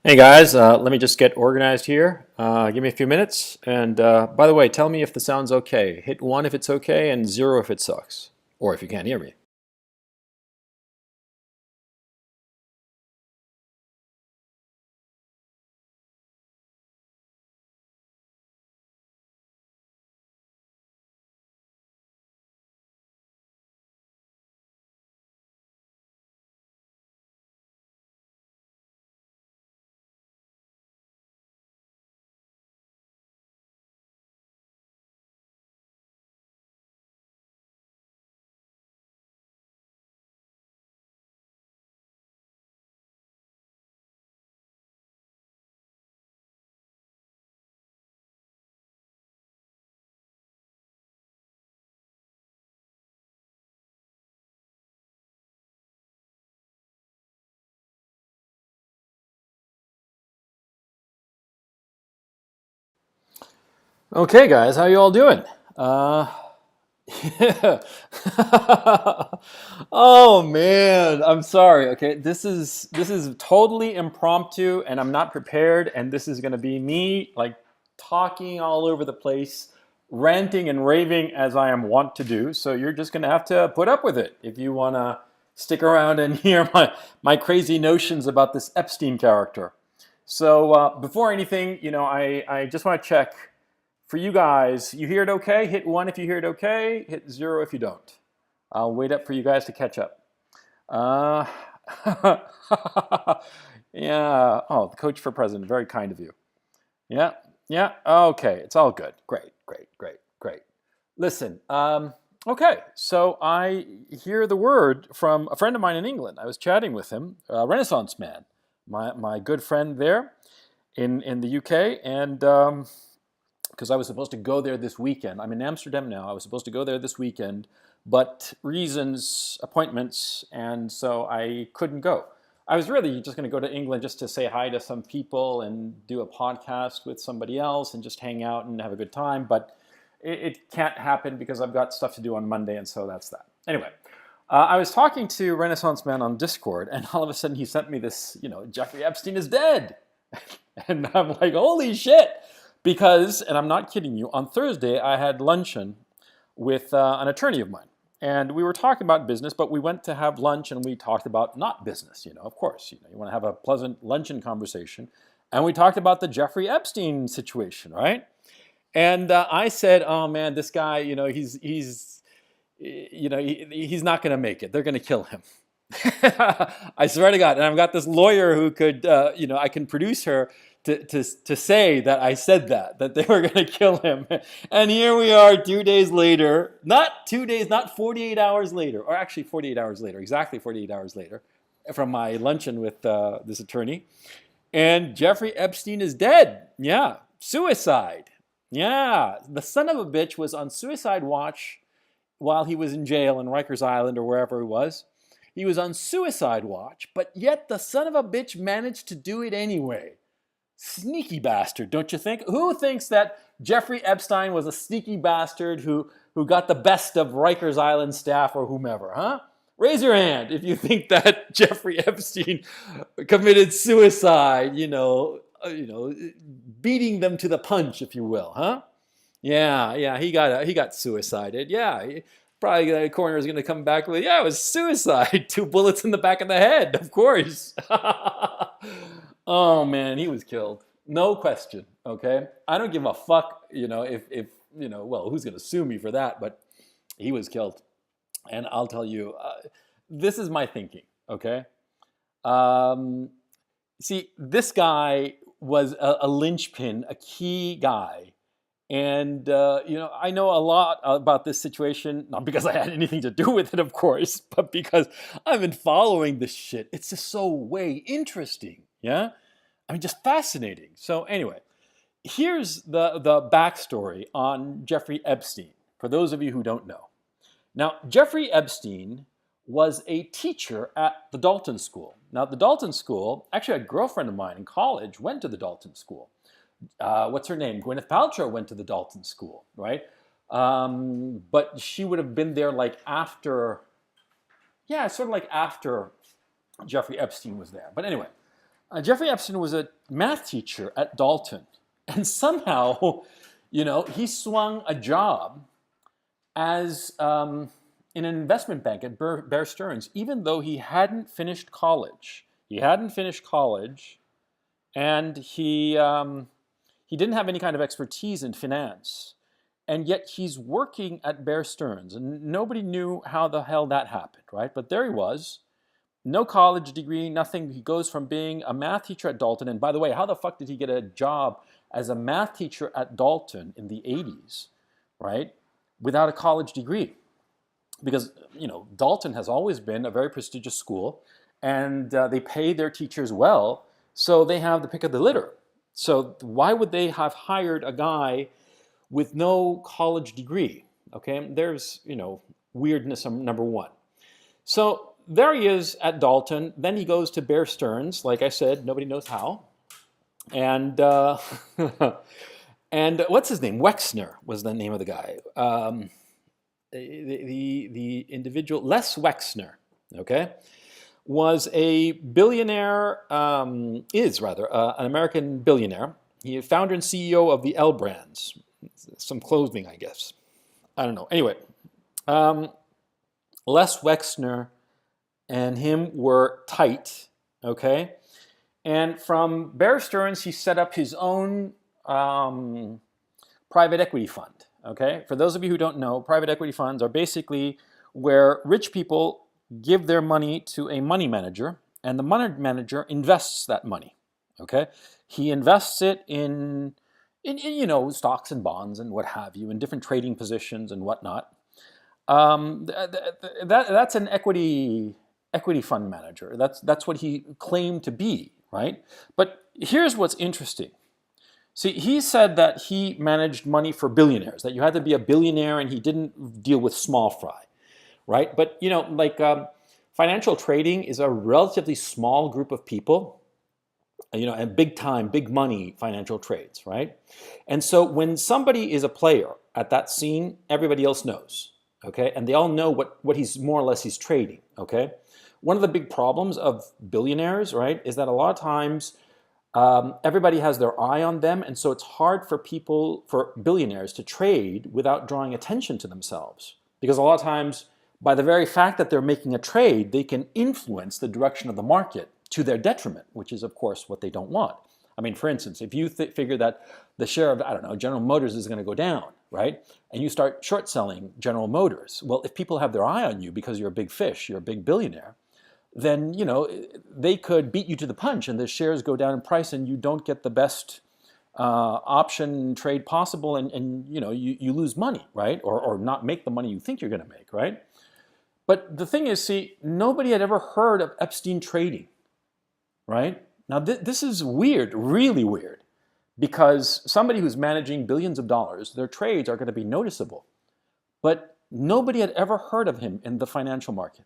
Hey guys, let me just get organized here. Give me a few minutes. And by the way, tell me if the sound's okay. Hit 1 if it's okay and 0 if it sucks. Or if you can't hear me. Okay guys, how you all doing? Uh, yeah. Oh man, I'm sorry. Okay, this is totally impromptu and I'm not prepared and this is going to be me like talking all over the place, ranting and raving as I am wont to do. So you're just going to have to put up with it if you want to stick around and hear my crazy notions about this Epstein character. So before anything, I just want to check for you guys. You hear it okay? Hit 1 if you hear it okay. Hit 0 if you don't. I'll wait up for you guys to catch up. Uh, yeah. Oh, the coach for president. Very kind of you. Yeah. Yeah. Okay. It's all good. Great. Great. Great. Great. Listen. Okay. So I hear the word from a friend of mine in England. I was chatting with him, a Renaissance man, my good friend there in the UK, and because I was supposed to go there this weekend. I'm in Amsterdam now. I was supposed to go there this weekend, but reasons, appointments, and so I couldn't go. I was really just going to go to England just to say hi to some people and do a podcast with somebody else and just hang out and have a good time, but it can't happen because I've got stuff to do on Monday, and so that's that. Anyway, I was talking to Renaissance Man on Discord, and all of a sudden he sent me this, Jeffrey Epstein is dead. And I'm like, holy shit. Because, and I'm not kidding you, on Thursday I had luncheon with an attorney of mine. And we were talking about business, but we went to have lunch and we talked about not business, of course. You want to have a pleasant luncheon conversation. And we talked about the Jeffrey Epstein situation, right? And I said, oh man, this guy, he's not going to make it. They're going to kill him. I swear to God. And I've got this lawyer who could, I can produce her to say that I said that they were going to kill him. And here we are 2 days later, not 2 days, not 48 hours later, or actually 48 hours later, exactly 48 hours later, from my luncheon with this attorney. And Jeffrey Epstein is dead. Yeah, suicide. Yeah, the son of a bitch was on suicide watch while he was in jail in Rikers Island or wherever he was. He was on suicide watch, but yet the son of a bitch managed to do it anyway. Sneaky bastard, don't you think? Who thinks that Jeffrey Epstein was a sneaky bastard who got the best of Rikers Island staff or whomever, huh? Raise your hand if you think that Jeffrey Epstein committed suicide, beating them to the punch, if you will, huh? Yeah, he got suicided. Yeah, probably the coroner is going to come back with, yeah, it was suicide. 2 bullets in the back of the head, of course. Oh man, he was killed. No question. Okay, I don't give a fuck. If well, who's going to sue me for that? But he was killed, and I'll tell you, this is my thinking. Okay, um, see, this guy was a linchpin, a key guy. And, I know a lot about this situation, not because I had anything to do with it, of course, but because I've been following this shit. It's just so way interesting. Yeah. I mean, just fascinating. So anyway, here's the backstory on Jeffrey Epstein, for those of you who don't know. Now, Jeffrey Epstein was a teacher at the Dalton School. Now, the Dalton School, actually, a girlfriend of mine in college went to the Dalton School. What's her name? Gwyneth Paltrow went to the Dalton School, right? But she would have been there like after, yeah, sort of like after Jeffrey Epstein was there. But anyway, Jeffrey Epstein was a math teacher at Dalton. And somehow, he swung a job as in an investment bank at Bear Stearns, even though he hadn't finished college. He hadn't finished college, and he didn't have any kind of expertise in finance. And yet he's working at Bear Stearns, and nobody knew how the hell that happened, right? But there he was, no college degree, nothing. He goes from being a math teacher at Dalton, and by the way, how the fuck did he get a job as a math teacher at Dalton in the 80s, right, without a college degree? Because, Dalton has always been a very prestigious school, and they pay their teachers well, so they have the pick of the litter. So why would they have hired a guy with no college degree? Okay, there's, weirdness number one. So there he is at Dalton. Then he goes to Bear Stearns. Like I said, nobody knows how. And and what's his name? Wexner was the name of the guy. The individual, Les Wexner, okay, was a billionaire, is rather an American billionaire. He is founder and CEO of the L Brands, some clothing, I guess. I don't know. Anyway, Les Wexner and him were tight, okay? And from Bear Stearns, he set up his own private equity fund, okay? For those of you who don't know, private equity funds are basically where rich people give their money to a money manager, and the money manager invests that money, okay? He invests it in stocks and bonds and what have you, in different trading positions and whatnot. That's an equity fund manager. That's what he claimed to be, right? But here's what's interesting. See, he said that he managed money for billionaires, that you had to be a billionaire, and he didn't deal with small fry, right? But financial trading is a relatively small group of people, and big time, big money financial trades, right? And so when somebody is a player at that scene, everybody else knows, okay? And they all know what he's more or less he's trading, okay? One of the big problems of billionaires, right, is that a lot of times everybody has their eye on them, and so it's hard for billionaires to trade without drawing attention to themselves. Because a lot of times, by the very fact that they're making a trade, they can influence the direction of the market to their detriment, which is, of course, what they don't want. I mean, for instance, if you figure that the share of, General Motors is going to go down, right? And you start short selling General Motors. Well, if people have their eye on you because you're a big fish, you're a big billionaire, then, they could beat you to the punch and the shares go down in price and you don't get the best option trade possible, and you lose money, right? Or not make the money you think you're going to make, right? But the thing is, see, nobody had ever heard of Epstein trading, right? Now, this is weird, really weird, because somebody who's managing billions of dollars, their trades are going to be noticeable. But nobody had ever heard of him in the financial market.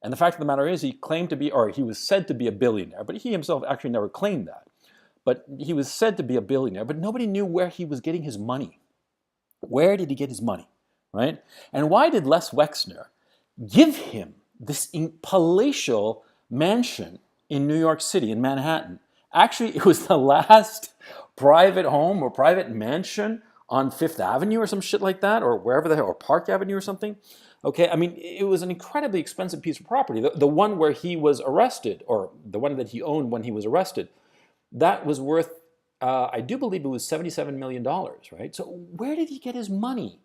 And the fact of the matter is, he claimed to be, or he was said to be a billionaire, but he himself actually never claimed that. But he was said to be a billionaire, but nobody knew where he was getting his money. Where did he get his money, right? And why did Les Wexner give him this palatial mansion in New York City, in Manhattan? Actually, it was the last private home or private mansion on Fifth Avenue or some shit like that, or wherever the hell, or Park Avenue or something. Okay, I mean, it was an incredibly expensive piece of property. The one where he was arrested, or the one that he owned when he was arrested, that was worth, I do believe it was $77 million, right? So where did he get his money,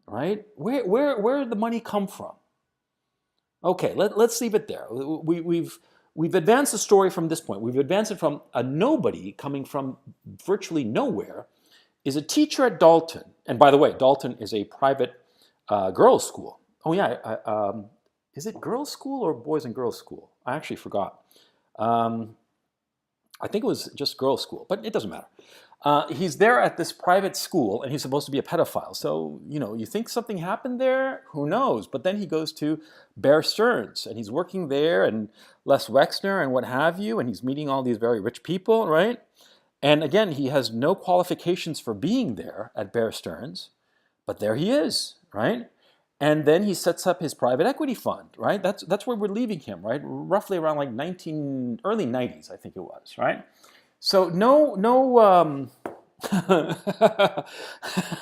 right? Where did the money come from? Okay, let's leave it there. We've advanced the story from this point. We've advanced it from a nobody coming from virtually nowhere, is a teacher at Dalton. And by the way, Dalton is a private girls' school. Oh yeah, is it girls' school or boys and girls' school? I actually forgot. I think it was just girls' school, but it doesn't matter. He's there at this private school, and he's supposed to be a pedophile. So, you think something happened there? Who knows? But then he goes to Bear Stearns, and he's working there, and Les Wexner, and what have you, and he's meeting all these very rich people, right? And again, he has no qualifications for being there at Bear Stearns, but there he is, right? And then he sets up his private equity fund, right? That's where we're leaving him, right? Roughly around like early 90s, I think it was, right? So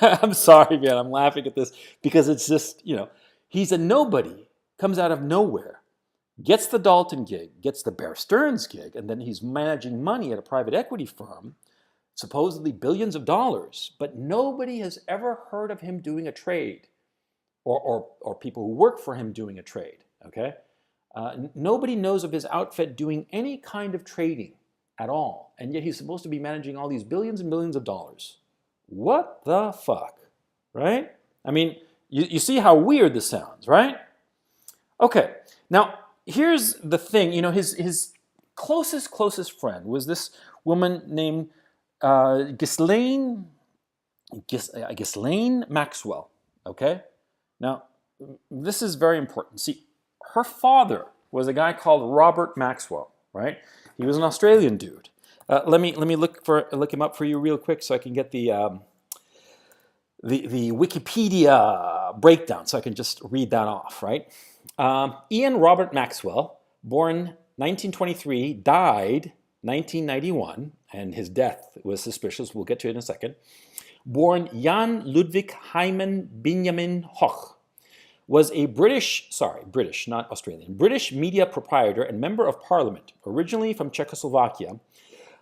I'm sorry, man. I'm laughing at this because it's just, he's a nobody, comes out of nowhere, gets the Dalton gig, gets the Bear Stearns gig, and then he's managing money at a private equity firm, supposedly billions of dollars, but nobody has ever heard of him doing a trade or people who work for him doing a trade, okay? Nobody knows of his outfit doing any kind of trading at all, and yet he's supposed to be managing all these billions and billions of dollars. What the fuck, right? I mean, you see how weird this sounds, right? Okay, now here's the thing. His closest friend was this woman named Ghislaine Maxwell, okay? Now, this is very important. See, her father was a guy called Robert Maxwell, right? He was an Australian dude. Let me look him up for you real quick so I can get the Wikipedia breakdown so I can just read that off, right? Ian Robert Maxwell, born 1923, died 1991, and his death was suspicious. We'll get to it in a second. Born Jan Ludwig Hyman Benjamin Hoch, was a British, not Australian, British media proprietor and member of parliament, originally from Czechoslovakia.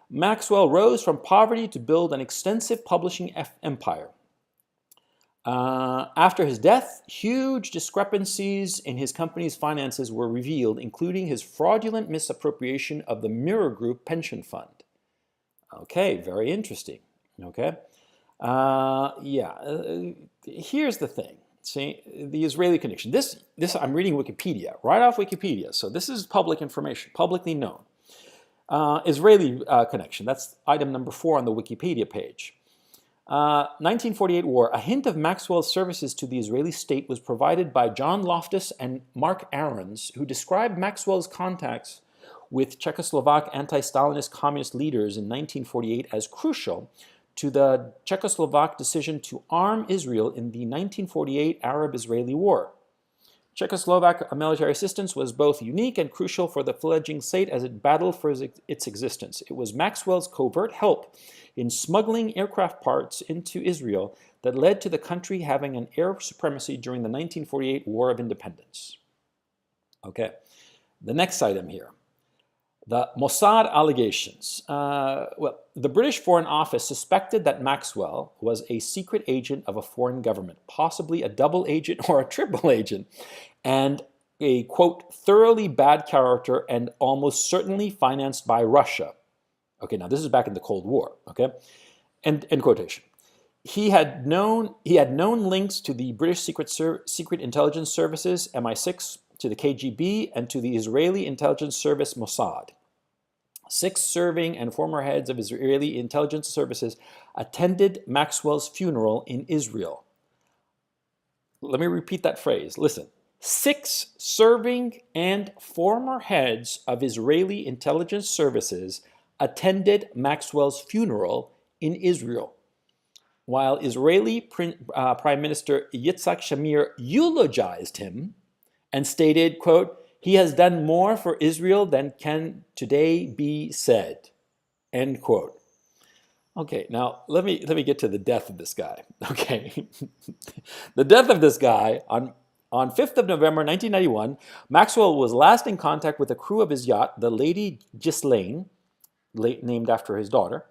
Maxwell rose from poverty to build an extensive publishing empire. After his death, huge discrepancies in his company's finances were revealed, including his fraudulent misappropriation of the Mirror Group pension fund. Okay, very interesting. Okay, here's the thing. See, the Israeli connection. This I'm reading Wikipedia, right off Wikipedia, so this is public information, publicly known. Israeli connection, that's item number 4 on the Wikipedia page. 1948 war. A hint of Maxwell's services to the Israeli state was provided by John Loftus and Mark Ahrens, who described Maxwell's contacts with Czechoslovak anti-Stalinist communist leaders in 1948 as crucial to the Czechoslovak decision to arm Israel in the 1948 Arab-Israeli War. Czechoslovak military assistance was both unique and crucial for the fledgling state as it battled for its existence. It was Maxwell's covert help in smuggling aircraft parts into Israel that led to the country having an air supremacy during the 1948 War of Independence. Okay, the next item here. The Mossad allegations. The British Foreign Office suspected that Maxwell was a secret agent of a foreign government, possibly a double agent or a triple agent, and a, quote, thoroughly bad character and almost certainly financed by Russia. Okay, now this is back in the Cold War, okay? End quotation. He had known links to the British Secret Intelligence Services, MI6, to the KGB, and to the Israeli intelligence service Mossad. 6 serving and former heads of Israeli intelligence services attended Maxwell's funeral in Israel. Let me repeat that phrase. Listen. 6 serving and former heads of Israeli intelligence services attended Maxwell's funeral in Israel. While Israeli Prime Minister Yitzhak Shamir eulogized him and stated, quote, "He has done more for Israel than can today be said," end quote. Okay, now let me get to the death of this guy. Okay, the death of this guy on 5th of November 1991, Maxwell was last in contact with the crew of his yacht, the Lady Ghislaine, named after his daughter,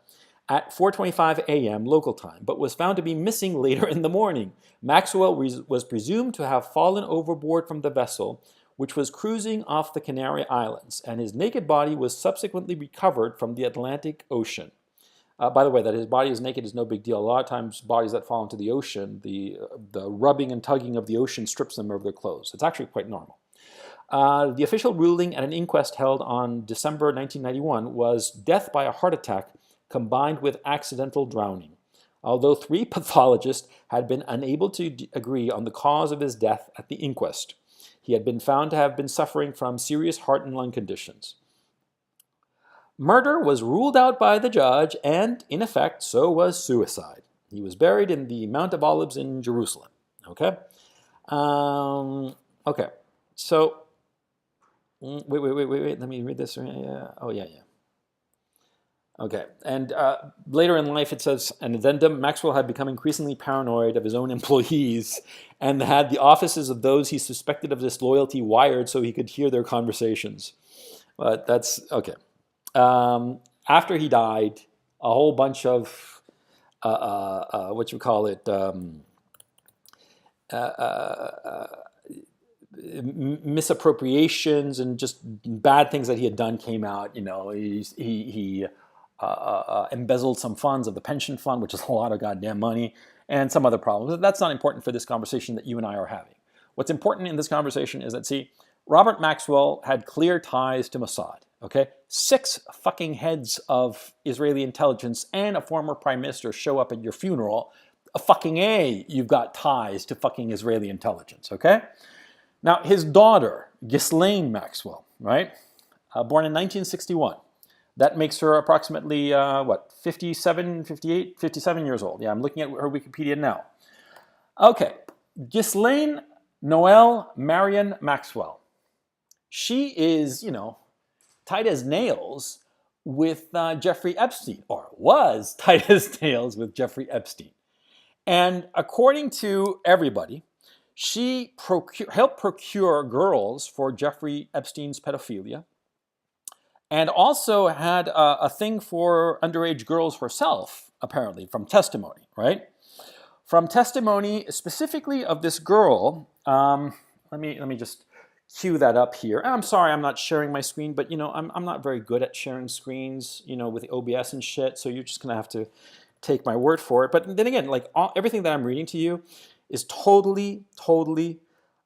at 4:25 a.m. local time, but was found to be missing later in the morning. Maxwell was presumed to have fallen overboard from the vessel, which was cruising off the Canary Islands, and his naked body was subsequently recovered from the Atlantic Ocean. By the way, that his body is naked is no big deal. A lot of times bodies that fall into the ocean, the rubbing and tugging of the ocean strips them of their clothes. It's actually quite normal. The official ruling at an inquest held on December 1991 was death by a heart attack combined with accidental drowning. Although 3 pathologists had been unable to agree on the cause of his death at the inquest, he had been found to have been suffering from serious heart and lung conditions. Murder was ruled out by the judge, and, in effect, so was suicide. He was buried in the Mount of Olives in Jerusalem. Okay? Okay, so wait. Let me read this. Oh, yeah. Okay, and later in life it says, an addendum, Maxwell had become increasingly paranoid of his own employees and had the offices of those he suspected of disloyalty wired so he could hear their conversations. But that's, okay. After he died, a whole bunch of, what you call it, misappropriations and just bad things that he had done came out. He embezzled some funds of the pension fund, which is a lot of goddamn money, and some other problems. That's not important for this conversation that you and I are having. What's important in this conversation is that, see, Robert Maxwell had clear ties to Mossad. Okay, 6 fucking heads of Israeli intelligence and a former prime minister show up at your funeral. A fucking A, you've got ties to fucking Israeli intelligence. Okay. Now, his daughter, Ghislaine Maxwell, right, born in 1961. That makes her approximately, 57, 58, 57 years old. Yeah, I'm looking at her Wikipedia now. Okay, Ghislaine Noelle Marion Maxwell. She is, tight as nails with Jeffrey Epstein, or was tight as nails with Jeffrey Epstein. And according to everybody, she helped procure girls for Jeffrey Epstein's pedophilia, and also had a thing for underage girls herself, apparently, from testimony, right? From testimony specifically of this girl, let me just cue that up here. I'm sorry I'm not sharing my screen, but I'm not very good at sharing screens, with the OBS and shit, so you're just gonna have to take my word for it. But then again, like everything that I'm reading to you is totally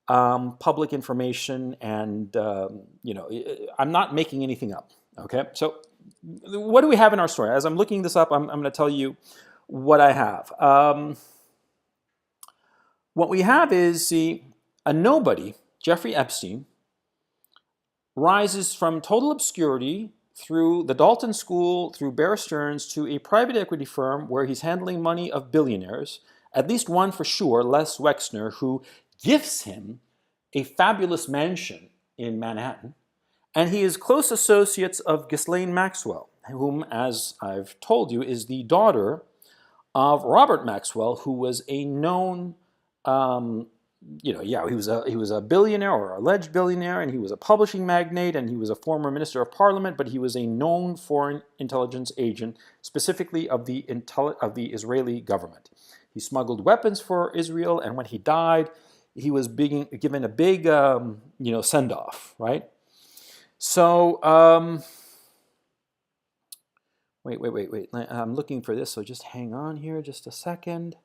public information, and I'm not making anything up. Okay, so what do we have in our story? As I'm looking this up, I'm going to tell you what I have. What we have is, see, a nobody, Jeffrey Epstein, rises from total obscurity through the Dalton School, through Bear Stearns, to a private equity firm where he's handling money of billionaires, at least one for sure, Les Wexner, who gifts him a fabulous mansion in Manhattan. And he is close associates of Ghislaine Maxwell, whom, as I've told you, is the daughter of Robert Maxwell, who was a known, he was a billionaire or alleged billionaire, and he was a publishing magnate, and he was a former minister of parliament, but he was a known foreign intelligence agent, specifically of the Israeli government. He smuggled weapons for Israel, and when he died, he was given a big, send-off, right? So, wait. I'm looking for this, so just hang on here just a second.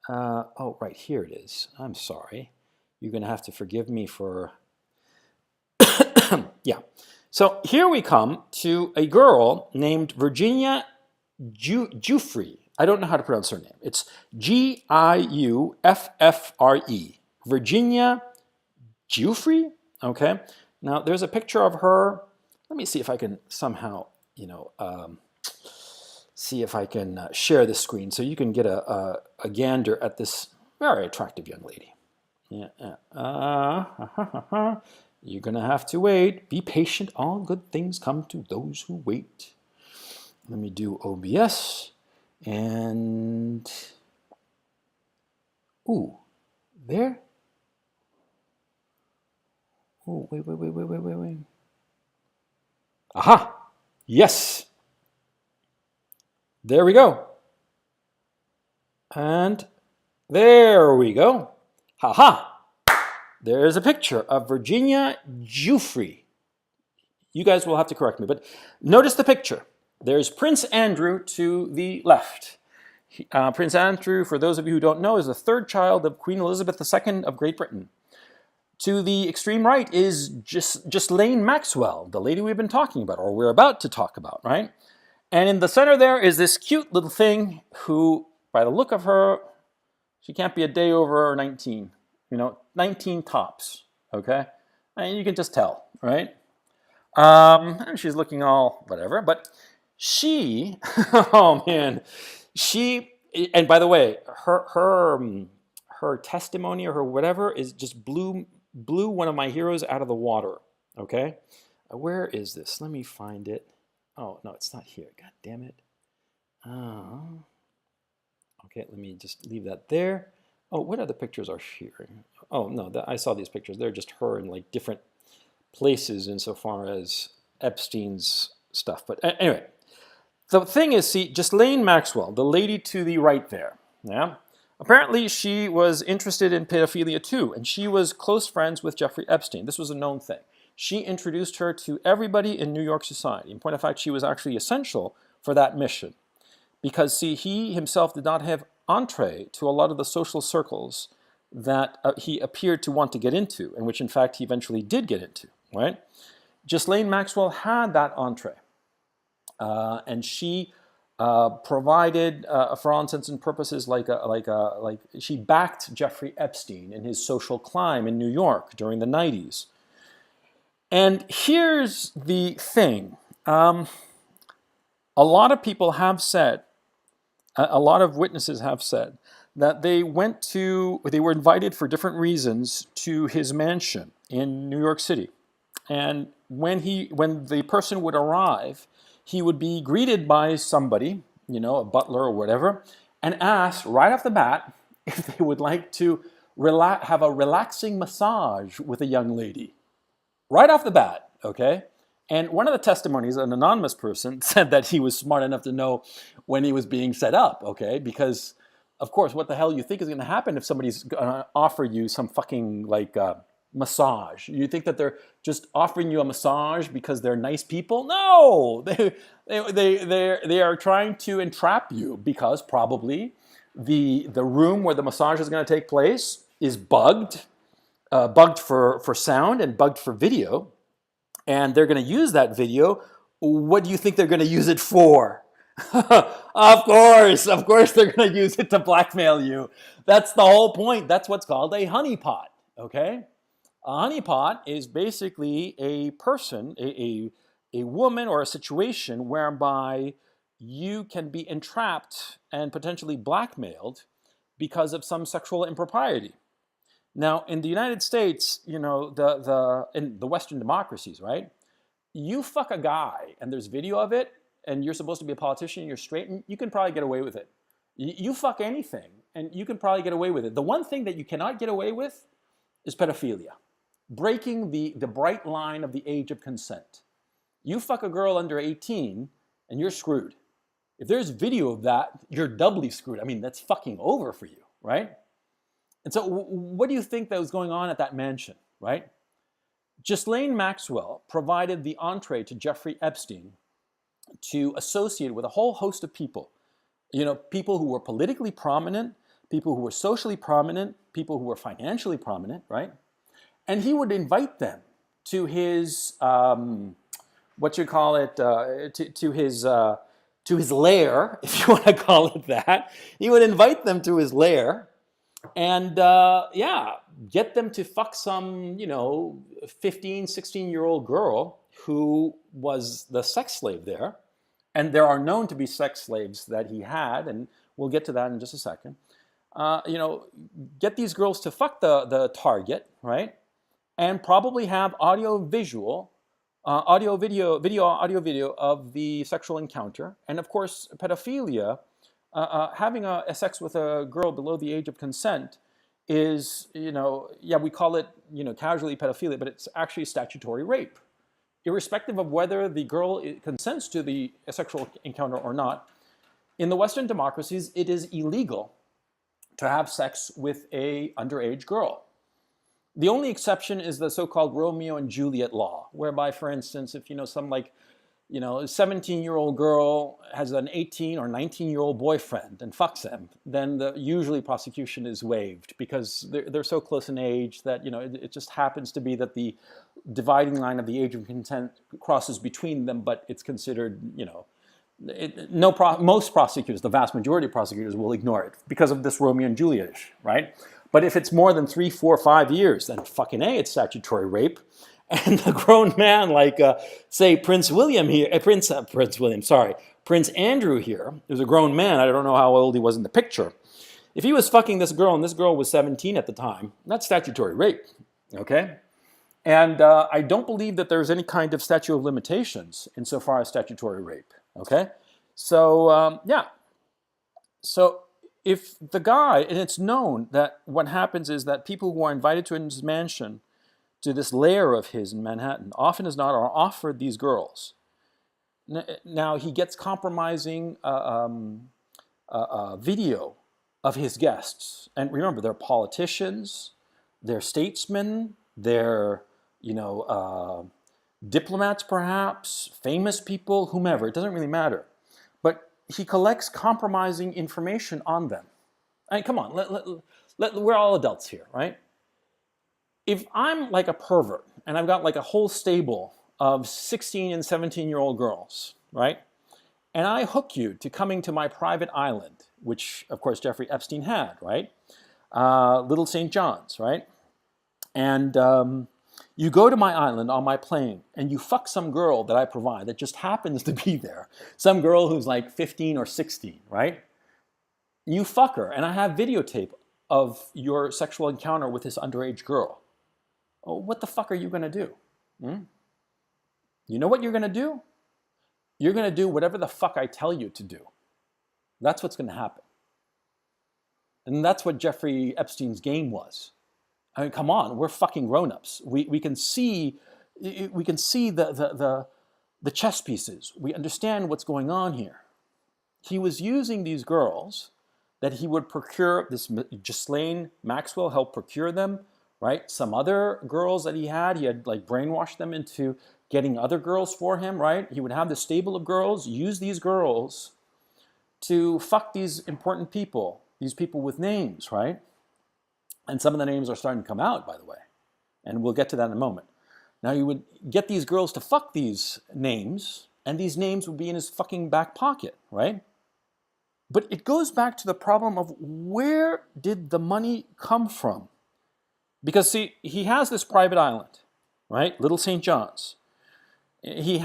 Oh, right, here it is. I'm sorry. You're going to have to forgive me for... Yeah. So here we come to a girl named Virginia Giuffre. I don't know how to pronounce her name. It's Giuffre. Virginia Giuffre? Okay. Now, there's a picture of her. Let me see if I can somehow, see if I can share the screen so you can get a gander at this very attractive young lady. Yeah. You're going to have to wait. Be patient. All good things come to those who wait. Let me do OBS. And... Ooh, there? Oh, wait. Aha! Yes! There we go. And there we go. Ha-ha! There's a picture of Virginia Giuffre. You guys will have to correct me, but notice the picture. There's Prince Andrew to the left. Prince Andrew, for those of you who don't know, is the third child of Queen Elizabeth II of Great Britain. To the extreme right is Ghislaine Maxwell, the lady we've been talking about, or we're about to talk about, right? And in the center there is this cute little thing who, by the look of her, she can't be a day over 19. 19 tops, okay? And you can just tell, right? And she's looking all whatever, but she, oh man, and by the way, her her testimony or her whatever is just blew one of my heroes out of the water. Okay, where is this? Let me find it. Oh no, it's not here. God damn it. Okay, let me just leave that there. Oh, what other pictures are here? Oh no, I saw these pictures. They're just her in like different places insofar as Epstein's stuff. But anyway, the thing is, see, Ghislaine Maxwell, the lady to the right there, yeah, apparently she was interested in pedophilia too, and she was close friends with Jeffrey Epstein. This was a known thing. She introduced her to everybody in New York society. In point of fact, she was actually essential for that mission. Because, see, he himself did not have entree to a lot of the social circles that he appeared to want to get into, and which, in fact, he eventually did get into, right? Ghislaine Maxwell had that entree. And she provided, for all intents and purposes, like she backed Jeffrey Epstein in his social climb in New York during the 90s. And here's the thing. A lot of people have said, a lot of witnesses have said, that they were invited for different reasons to his mansion in New York City. And when the person would arrive, he would be greeted by somebody, you know, a butler or whatever, and asked right off the bat if they would like to have a relaxing massage with a young lady. Right off the bat, okay? And one of the testimonies, an anonymous person, said that he was smart enough to know when he was being set up, okay? Because, of course, what the hell you think is going to happen if somebody's going to offer you some fucking, like, massage? You think that they're just offering you a massage because they're nice people? No! They are trying to entrap you because probably the room where the massage is going to take place is bugged for sound and bugged for video. And they're going to use that video. What do you think they're going to use it for? Of course they're going to use it to blackmail you. That's the whole point. That's what's called a honeypot, okay? A honeypot is basically a person, a woman or a situation whereby you can be entrapped and potentially blackmailed because of some sexual impropriety. Now, in the United States, you know, in the Western democracies, right? You fuck a guy and there's video of it and you're supposed to be a politician and you're straight, and you can probably get away with it. You fuck anything and you can probably get away with it. The one thing that you cannot get away with is pedophilia. Breaking the bright line of the age of consent. You fuck a girl under 18 and you're screwed. If there's video of that, you're doubly screwed. I mean, that's fucking over for you, right? And so what do you think that was going on at that mansion, right? Ghislaine Maxwell provided the entree to Jeffrey Epstein to associate with a whole host of people. You know, people who were politically prominent, people who were socially prominent, people who were financially prominent, right? And he would invite them to his, to his lair, if you want to call it that. He would invite them to his lair. And get them to fuck some, 15, 16-year-old girl who was the sex slave there. And there are known to be sex slaves that he had, and we'll get to that in just a second. Get these girls to fuck the target, right? And probably have audio video of the sexual encounter. And of course, pedophilia. Having a sex with a girl below the age of consent is, we call it, casually pedophilia, but it's actually statutory rape. Irrespective of whether the girl consents to the sexual encounter or not, in the Western democracies, it is illegal to have sex with an underage girl. The only exception is the so-called Romeo and Juliet law, whereby, for instance, if some a 17-year-old girl has an 18 or 19-year-old boyfriend and fucks him, then usually prosecution is waived because they're so close in age that, it just happens to be that the dividing line of the age of consent crosses between them, but it's considered, most prosecutors, the vast majority of prosecutors will ignore it because of this Romeo and Juliet-ish, right? But if it's more than 3, 4, 5 years, then fucking A, it's statutory rape. And the grown man, like, say, Prince Andrew here, who's a grown man, I don't know how old he was in the picture, If he was fucking this girl and this girl was 17 at the time, that's statutory rape, okay? And I don't believe that there's any kind of statute of limitations insofar as statutory rape, okay? So, yeah. So if the guy, and it's known that what happens is that people who are invited to his mansion, to this lair of his in Manhattan, often as not are offered these girls. Now he gets compromising video of his guests. And remember, they're politicians, they're statesmen, they're, diplomats perhaps, famous people, whomever, it doesn't really matter. But he collects compromising information on them. I mean, come on, we're all adults here, right? If I'm like a pervert and I've got like a whole stable of 16 and 17-year-old girls, right? And I hook you to coming to my private island, which of course Jeffrey Epstein had, right? Little St. John's, right? And you go to my island on my plane and you fuck some girl that I provide that just happens to be there. Some girl who's like 15 or 16, right? You fuck her and I have videotape of your sexual encounter with this underage girl. Oh, what the fuck are you going to do? You know what you're going to do? You're going to do whatever the fuck I tell you to do. That's what's going to happen. And that's what Jeffrey Epstein's game was. I mean, come on, we're fucking grown-ups. We can see the chess pieces. We understand what's going on here. He was using these girls that he would procure. This Ghislaine Maxwell helped procure them, right? Some other girls that he had like brainwashed them into getting other girls for him, right? He would have this stable of girls, use these girls to fuck these important people, these people with names, right? And some of the names are starting to come out, by the way. And we'll get to that in a moment. Now, you would get these girls to fuck these names, and these names would be in his fucking back pocket, right? But it goes back to the problem of where did the money come from? Because, see, he has this private island, right? Little St. John's. He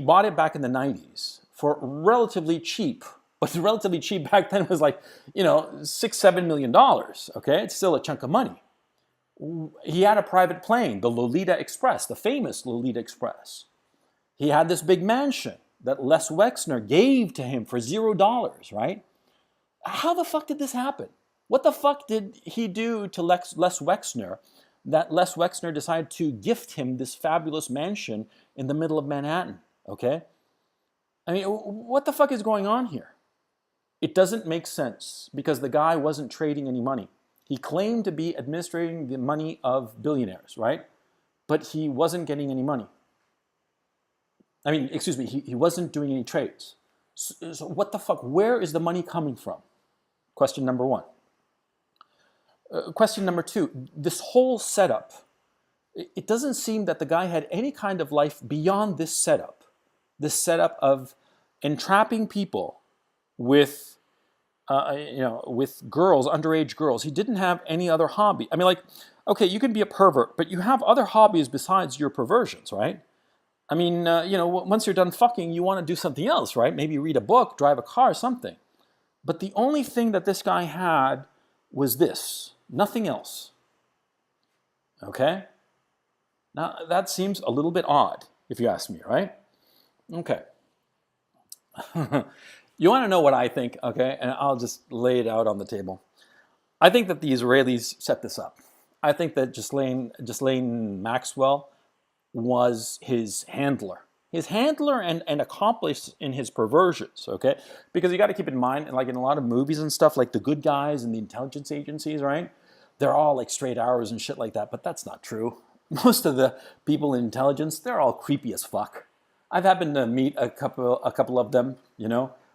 bought it back in the 90s for relatively cheap. But relatively cheap back then was like, $6-7 million, okay? It's still a chunk of money. He had a private plane, the Lolita Express, the famous Lolita Express. He had this big mansion that Les Wexner gave to him for $0, right? How the fuck did this happen? What the fuck did he do to Les Wexner that Les Wexner decided to gift him this fabulous mansion in the middle of Manhattan, okay? I mean, what the fuck is going on here? It doesn't make sense because the guy wasn't trading any money. He claimed to be administrating the money of billionaires, right? But he wasn't getting any money. I mean, excuse me, he wasn't doing any trades. So what the fuck? Where is the money coming from? Question number one. Question number two, this whole setup, it doesn't seem that the guy had any kind of life beyond this setup of entrapping people with, with girls, underage girls. He didn't have any other hobby. I mean, like, okay, you can be a pervert, but you have other hobbies besides your perversions, right? I mean, once you're done fucking, you want to do something else, right? Maybe read a book, drive a car, something. But the only thing that this guy had was this, nothing else. Okay? Now, that seems a little bit odd, if you ask me, right? Okay. You want to know what I think, okay? And I'll just lay it out on the table. I think that the Israelis set this up. I think that Ghislaine Maxwell was his handler. His handler and accomplice in his perversions, okay? Because you got to keep in mind, like in a lot of movies and stuff, like the good guys and the intelligence agencies, right? They're all like straight arrows and shit like that, but that's not true. Most of the people in intelligence, they're all creepy as fuck. I've happened to meet a couple of them,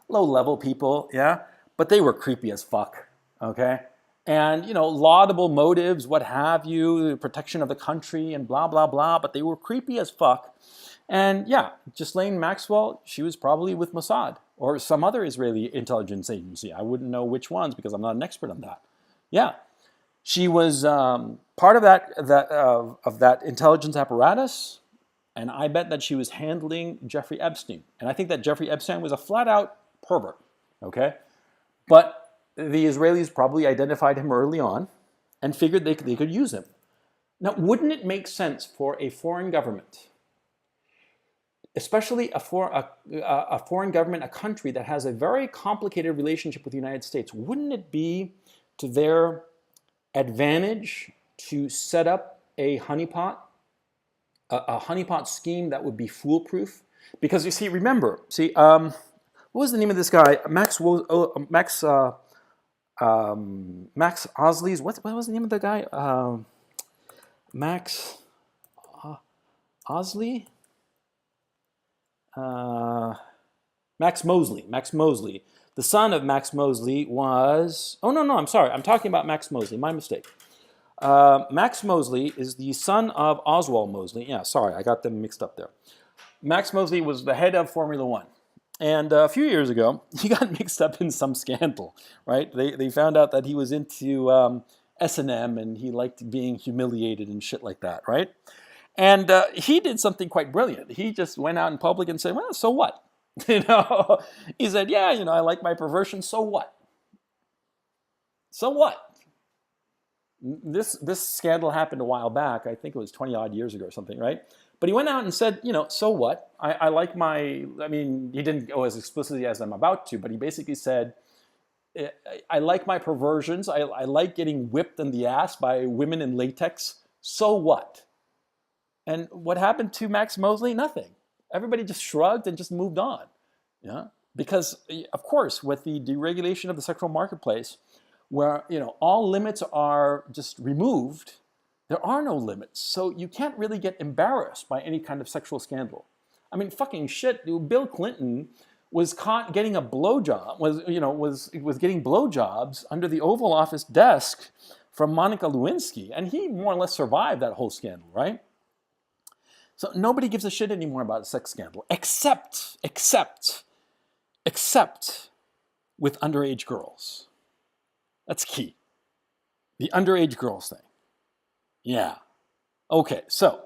low-level people, yeah? But they were creepy as fuck, okay? And, laudable motives, what have you, protection of the country and blah, blah, blah, but they were creepy as fuck. And yeah, Ghislaine Maxwell, she was probably with Mossad or some other Israeli intelligence agency. I wouldn't know which ones because I'm not an expert on that. Yeah, she was part of that intelligence apparatus, and I bet that she was handling Jeffrey Epstein. And I think that Jeffrey Epstein was a flat-out pervert, okay? But the Israelis probably identified him early on and figured they could use him. Now, wouldn't it make sense for a foreign government, especially a foreign government, a country that has a very complicated relationship with the United States, wouldn't it be to their advantage to set up a honeypot scheme that would be foolproof? Because you see, remember, what was the name of this guy? Max Osley's. What was the name of the guy? Max Osley? Max Mosley. Max Mosley. The son of Max Mosley was... Oh, no, I'm sorry. I'm talking about Max Mosley. My mistake. Max Mosley is the son of Oswald Mosley. Yeah, sorry. I got them mixed up there. Max Mosley was the head of Formula One. And a few years ago, he got mixed up in some scandal, right? They found out that he was into S&M and he liked being humiliated and shit like that, right? And he did something quite brilliant. He just went out in public and said, well, so what? He said, yeah, I like my perversion, so what? So what? This scandal happened a while back. I think it was 20 odd years ago or something, right? But he went out and said, so what? I like he didn't go as explicitly as I'm about to, but he basically said, I like my perversions. I like getting whipped in the ass by women in latex. So what? And what happened to Max Mosley? Nothing. Everybody just shrugged and just moved on. Yeah? Because, of course, with the deregulation of the sexual marketplace, where all limits are just removed, there are no limits. So you can't really get embarrassed by any kind of sexual scandal. I mean, fucking shit. Bill Clinton was caught getting a blowjob, was getting blowjobs under the Oval Office desk from Monica Lewinsky, and he more or less survived that whole scandal, right? So nobody gives a shit anymore about a sex scandal, except with underage girls. That's key. The underage girls thing. Yeah. Okay, so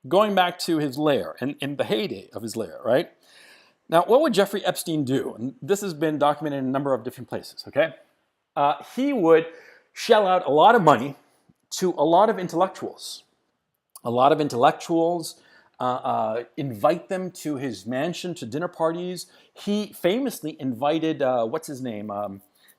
going back to his lair, and in the heyday of his lair, right? Now, what would Jeffrey Epstein do? And this has been documented in a number of different places, okay? He would shell out a lot of money to a lot of intellectuals. Invite them to his mansion to dinner parties. He famously invited, what's his name?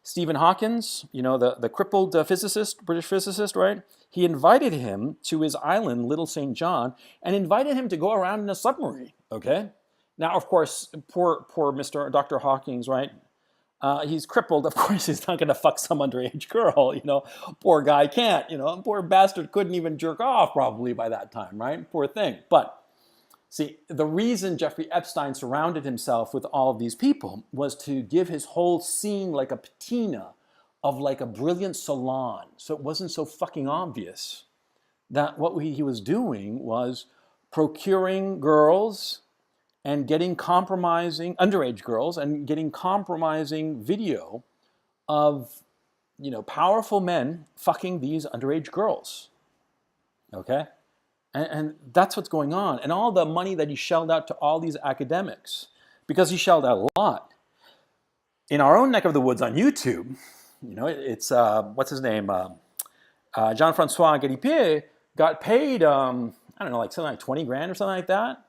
Stephen Hawkins, the crippled British physicist, right? He invited him to his island, Little St. John, and invited him to go around in a submarine, okay? Now, of course, poor Dr. Hawkins, right? He's crippled. Of course, he's not going to fuck some underage girl, Poor guy can't, Poor bastard couldn't even jerk off probably by that time, right? Poor thing. But see, the reason Jeffrey Epstein surrounded himself with all of these people was to give his whole scene like a patina of like a brilliant salon. So it wasn't so fucking obvious that what he was doing was procuring girls and getting underage girls and getting compromising video of, powerful men fucking these underage girls. Okay? And that's what's going on. And all the money that he shelled out to all these academics, because he shelled out a lot. In our own neck of the woods on YouTube, it's, what's his name? Jean-Francois Guéripier got paid, I don't know, like something like 20 grand or something like that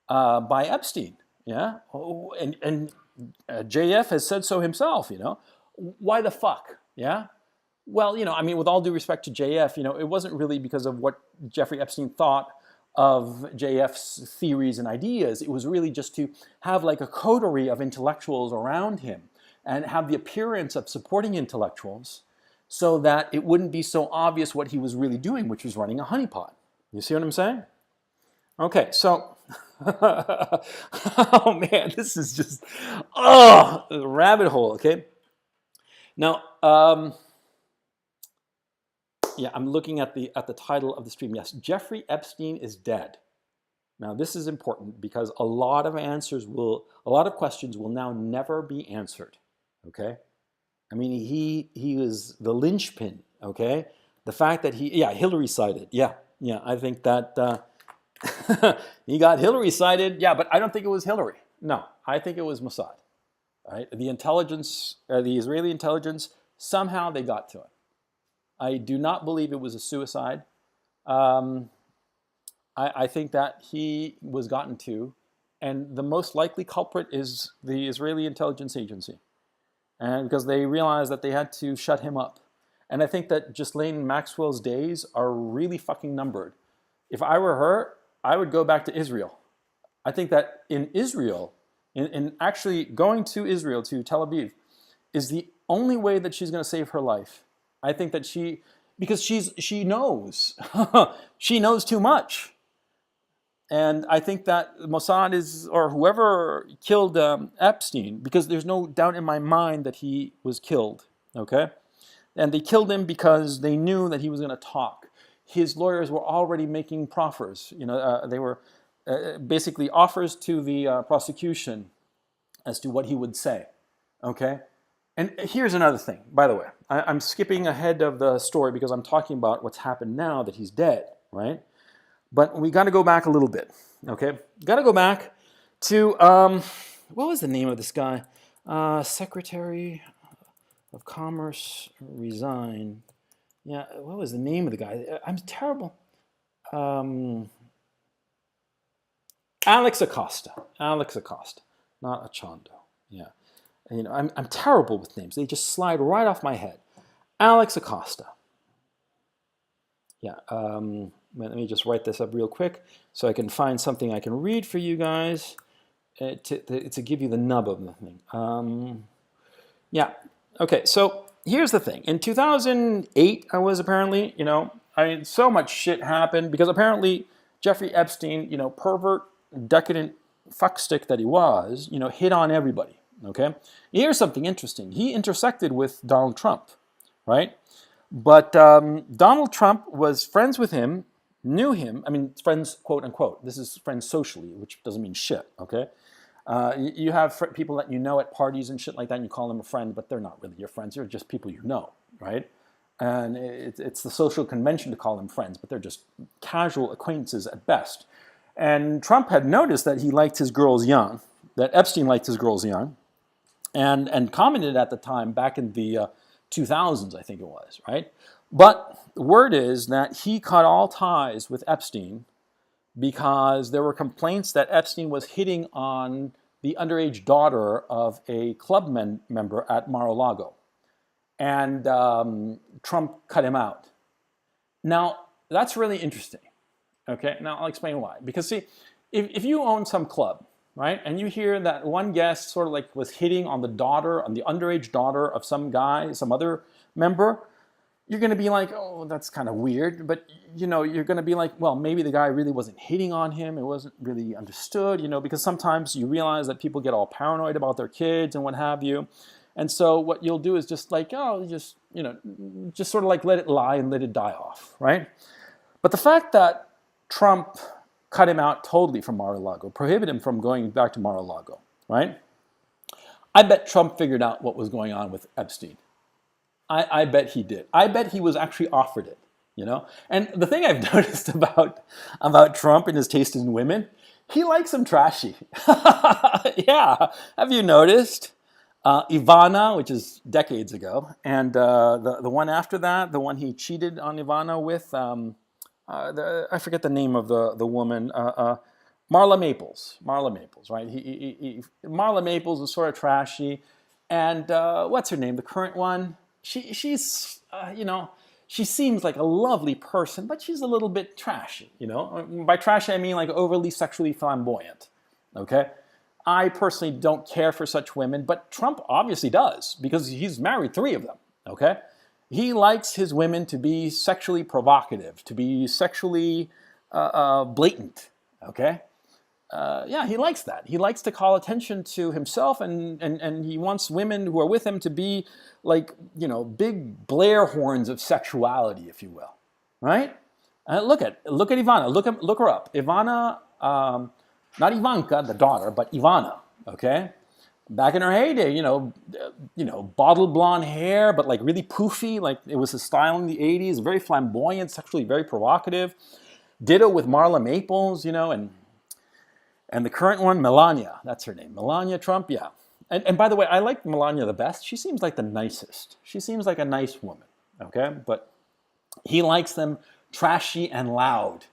by Epstein. Yeah? Oh, and JF has said so himself, Why the fuck? Yeah? Well, with all due respect to JF, it wasn't really because of what Jeffrey Epstein thought of JF's theories and ideas. It was really just to have like a coterie of intellectuals around him and have the appearance of supporting intellectuals so that it wouldn't be so obvious what he was really doing, which was running a honeypot. You see what I'm saying? Okay, so, oh man, this is just, a rabbit hole, okay? Now, yeah, I'm looking at the title of the stream. Yes, Jeffrey Epstein is dead. Now, this is important because a lot of questions will now never be answered. Okay, I mean, he was the linchpin. Okay, the fact that Hillary cited. Yeah, I think that he got Hillary cited. Yeah, but I don't think it was Hillary. No, I think it was Mossad. Right, the intelligence, the Israeli intelligence Somehow they got to him. I do not believe it was a suicide. Um, I think that he was gotten to, and the most likely culprit is the Israeli intelligence agency, and because they realized that they had to shut him up. And I think that Ghislaine Maxwell's days are really fucking numbered. If I were her, I would go back to Israel. I think that in Israel, in actually going to Israel, to Tel Aviv, is the only way that she's going to save her life. I think that because she knows, she knows too much. And I think that Mossad or whoever killed Epstein, because there's no doubt in my mind that he was killed, okay? And they killed him because they knew that he was going to talk. His lawyers were already making proffers. They were basically offers to the prosecution as to what he would say, okay? And here's another thing, by the way. I'm skipping ahead of the story because I'm talking about what's happened now that he's dead, right? But we got to go back a little bit, okay? Got to go back to, what was the name of this guy? Secretary of Commerce resigned. Yeah, what was the name of the guy? I'm terrible. Alex Acosta. Alex Acosta, not Achondo. Yeah. I'm terrible with names. They just slide right off my head. Alex Acosta. Yeah. Let me just write this up real quick so I can find something I can read for you guys to give you the nub of the thing. Yeah. Okay. So here's the thing. In 2008, I was apparently, so much shit happened because apparently Jeffrey Epstein, pervert, decadent fuckstick that he was, hit on everybody. Okay. Here's something interesting. He intersected with Donald Trump, right? But Donald Trump was friends with him, knew him. I mean, friends, quote unquote. This is friends socially, which doesn't mean shit, okay? You have people that you know at parties and shit like that, and you call them a friend, but they're not really your friends. They're just people you know, right? And it's the social convention to call them friends, but they're just casual acquaintances at best. And Trump had noticed that he liked his girls young, that Epstein liked his girls young, and commented at the time, back in the 2000s, I think it was, right? But the word is that he cut all ties with Epstein because there were complaints that Epstein was hitting on the underage daughter of a club member at Mar-a-Lago. And Trump cut him out. Now, that's really interesting. Okay, now I'll explain why. Because see, if you own some club, right, and you hear that one guest sort of like was hitting on the underage daughter of some guy, some other member, you're going to be like, oh, that's kind of weird. But, you're going to be like, well, maybe the guy really wasn't hitting on him. It wasn't really understood, because sometimes you realize that people get all paranoid about their kids and what have you. And so what you'll do is just like, just sort of like let it lie and let it die off, right? But the fact that Trump cut him out totally from Mar-a-Lago, prohibited him from going back to Mar-a-Lago, right? I bet Trump figured out what was going on with Epstein. I bet he did. I bet he was actually offered it, And the thing I've noticed about Trump and his taste in women, he likes them trashy. Yeah, have you noticed? Ivana, which is decades ago, and the one after that, the one he cheated on Ivana with, I forget the name of the woman, Marla Maples. Marla Maples, right? Marla Maples is sort of trashy, and what's her name? The current one. She's she seems like a lovely person, but she's a little bit trashy. By trashy I mean like overly sexually flamboyant. Okay. I personally don't care for such women, but Trump obviously does because he's married 3 of them. Okay. He likes his women to be sexually provocative, to be sexually blatant, okay? Yeah, he likes that. He likes to call attention to himself, and he wants women who are with him to be like, big Blair horns of sexuality, if you will, right? Look at Ivana. Look her up. Ivana, not Ivanka, the daughter, but Ivana, okay? Back in her heyday, bottle blonde hair, but like really poofy, like it was his style in the 80s, very flamboyant, sexually very provocative. Ditto with Marla Maples, and the current one, Melania, that's her name. Melania Trump, yeah. And by the way, I like Melania the best. She seems like the nicest. She seems like a nice woman, okay? But he likes them trashy and loud.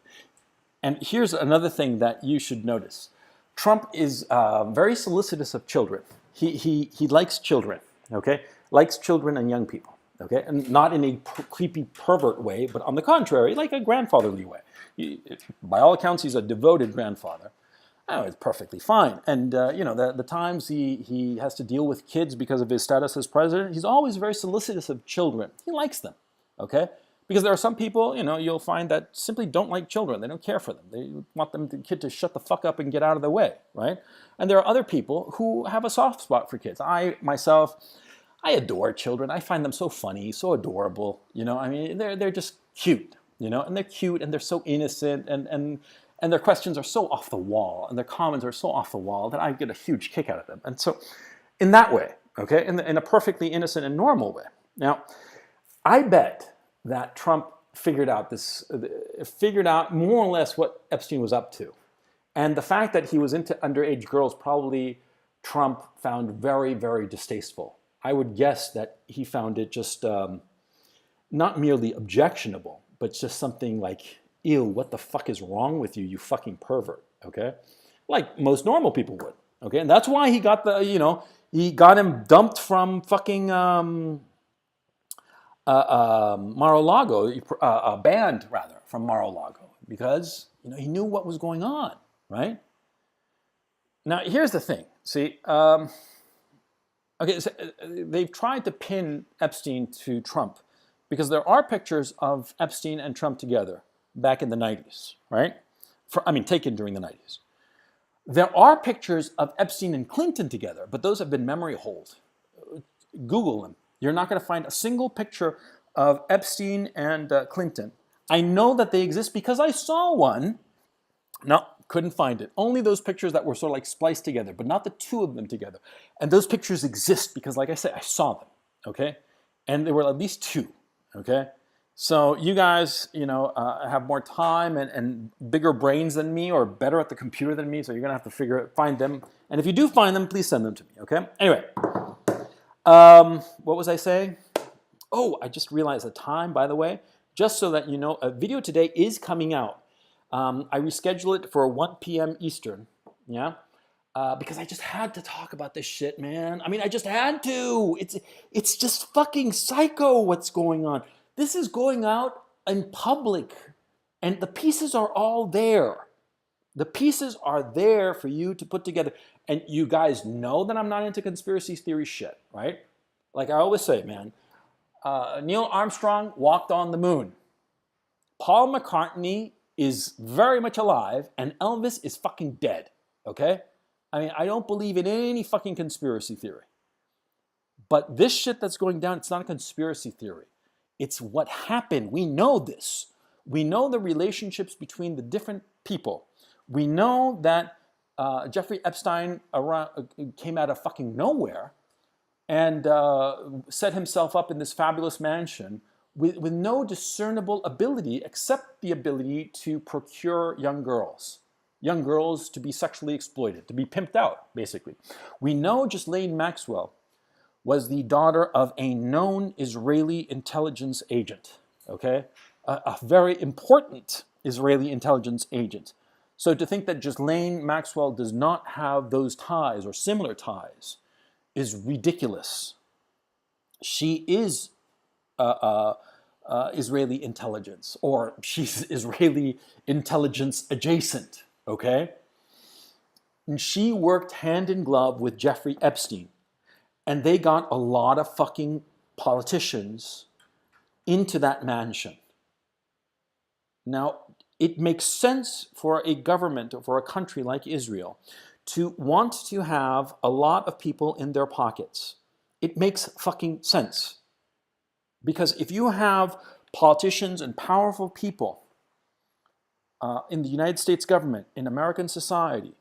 And here's another thing that you should notice. Trump is very solicitous of children. He likes children, okay? Likes children and young people, okay? And not in a creepy pervert way, but on the contrary, like a grandfatherly way. By all accounts, he's a devoted grandfather. Oh, it's perfectly fine. And, the times he has to deal with kids because of his status as president, he's always very solicitous of children. He likes them, okay? Because there are some people, you'll find that simply don't like children. They don't care for them. They want the kid to shut the fuck up and get out of the way, right? And there are other people who have a soft spot for kids. I adore children. I find them so funny, so adorable. They're just cute, and they're cute and they're so innocent and their questions are so off the wall and their comments are so off the wall that I get a huge kick out of them. And so in that way, okay, in a perfectly innocent and normal way. Now, I bet that Trump figured out more or less what Epstein was up to. And the fact that he was into underage girls probably Trump found very, very distasteful. I would guess that he found it just not merely objectionable, but just something like, ew, what the fuck is wrong with you, you fucking pervert, okay? Like most normal people would, okay? And that's why he got he got him dumped from fucking Mar-a-Lago, banned rather from Mar-a-Lago, because he knew what was going on, right? Now here's the thing. See, okay, so they've tried to pin Epstein to Trump because there are pictures of Epstein and Trump together back in the 90s, right? Taken during the 90s. There are pictures of Epstein and Clinton together, but those have been memory holed. Google them. You're not going to find a single picture of Epstein and Clinton. I know that they exist because I saw one. No, couldn't find it. Only those pictures that were sort of like spliced together, but not the two of them together. And those pictures exist because, like I said, I saw them, okay? And there were at least two, okay? So you guys, have more time and bigger brains than me or better at the computer than me, so you're going to have to find them. And if you do find them, please send them to me, okay? Anyway. What was I saying? Oh, I just realized the time, by the way. Just so that you know, a video today is coming out. I rescheduled it for 1 p.m. Eastern, yeah? Because I just had to talk about this shit, man. I just had to. It's just fucking psycho what's going on. This is going out in public, and the pieces are all there. The pieces are there for you to put together. And you guys know that I'm not into conspiracy theory shit, right? Like I always say, man, Neil Armstrong walked on the moon. Paul McCartney is very much alive, and Elvis is fucking dead, okay? I don't believe in any fucking conspiracy theory. But this shit that's going down, it's not a conspiracy theory. It's what happened. We know this. We know the relationships between the different people. We know that Jeffrey Epstein came out of fucking nowhere and set himself up in this fabulous mansion with no discernible ability except the ability to procure young girls to be sexually exploited, to be pimped out, basically. We know Ghislaine Maxwell was the daughter of a known Israeli intelligence agent, okay? A very important Israeli intelligence agent. So to think that Ghislaine Maxwell does not have those ties or similar ties is ridiculous. She is Israeli intelligence, or she's Israeli intelligence adjacent, okay? And she worked hand in glove with Jeffrey Epstein, and they got a lot of fucking politicians into that mansion. Now, it makes sense for a government or for a country like Israel to want to have a lot of people in their pockets. It makes fucking sense. Because if you have politicians and powerful people in the United States government, in American society,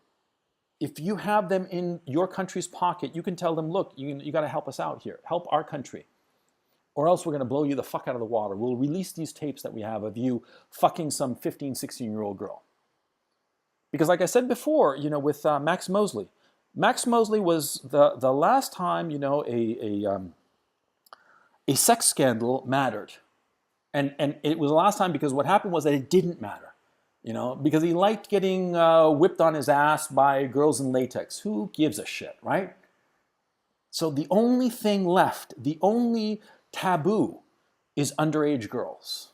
if you have them in your country's pocket, you can tell them, look, you got to help us out here. Help our country. Or else we're going to blow you the fuck out of the water. We'll release these tapes that we have of you fucking some 15, 16-year-old girl. Because like I said before, with Max Mosley, Max Mosley was the last time, a sex scandal mattered. And it was the last time because what happened was that it didn't matter. Because he liked getting whipped on his ass by girls in latex. Who gives a shit, right? So the only thing left, the only taboo is underage girls.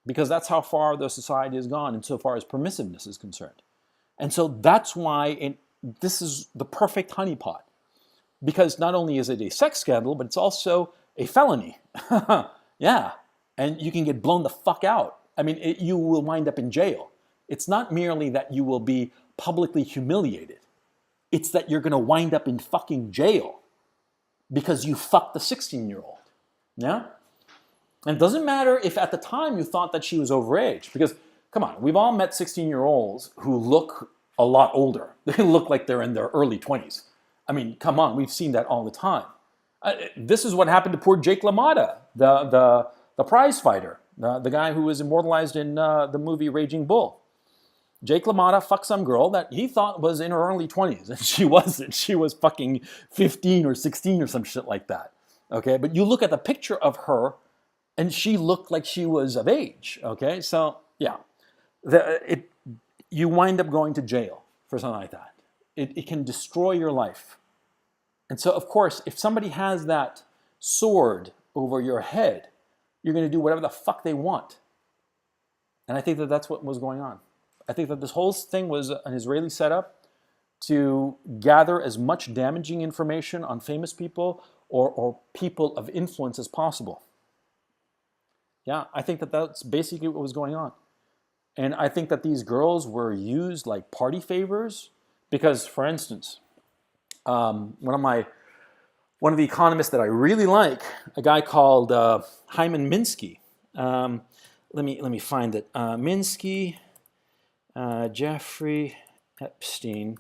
Because that's how far the society has gone insofar as permissiveness is concerned. And so that's why this is the perfect honeypot. Because not only is it a sex scandal, but it's also a felony. Yeah. And you can get blown the fuck out. I mean, you will wind up in jail. It's not merely that you will be publicly humiliated. It's that you're going to wind up in fucking jail because you fucked the 16-year-old. Yeah? And it doesn't matter if at the time you thought that she was overage. Because, come on, we've all met 16-year-olds who look a lot older. They look like they're in their early 20s. I mean, come on, we've seen that all the time. This is what happened to poor Jake LaMotta, the prize fighter, the guy who was immortalized in the movie Raging Bull. Jake LaMotta fucked some girl that he thought was in her early 20s, and she wasn't. She was fucking 15 or 16 or some shit like that. Okay, but you look at the picture of her, and she looked like she was of age. Okay, so yeah, you wind up going to jail for something like that. It can destroy your life. And so, of course, if somebody has that sword over your head, you're going to do whatever the fuck they want. And I think that that's what was going on. I think that this whole thing was an Israeli setup to gather as much damaging information on famous people or people of influence as possible. Yeah, I think that that's basically what was going on. And I think that these girls were used like party favors because, for instance, one of the economists that I really like, a guy called Hyman Minsky. Let me find it. Minsky, Jeffrey Epstein.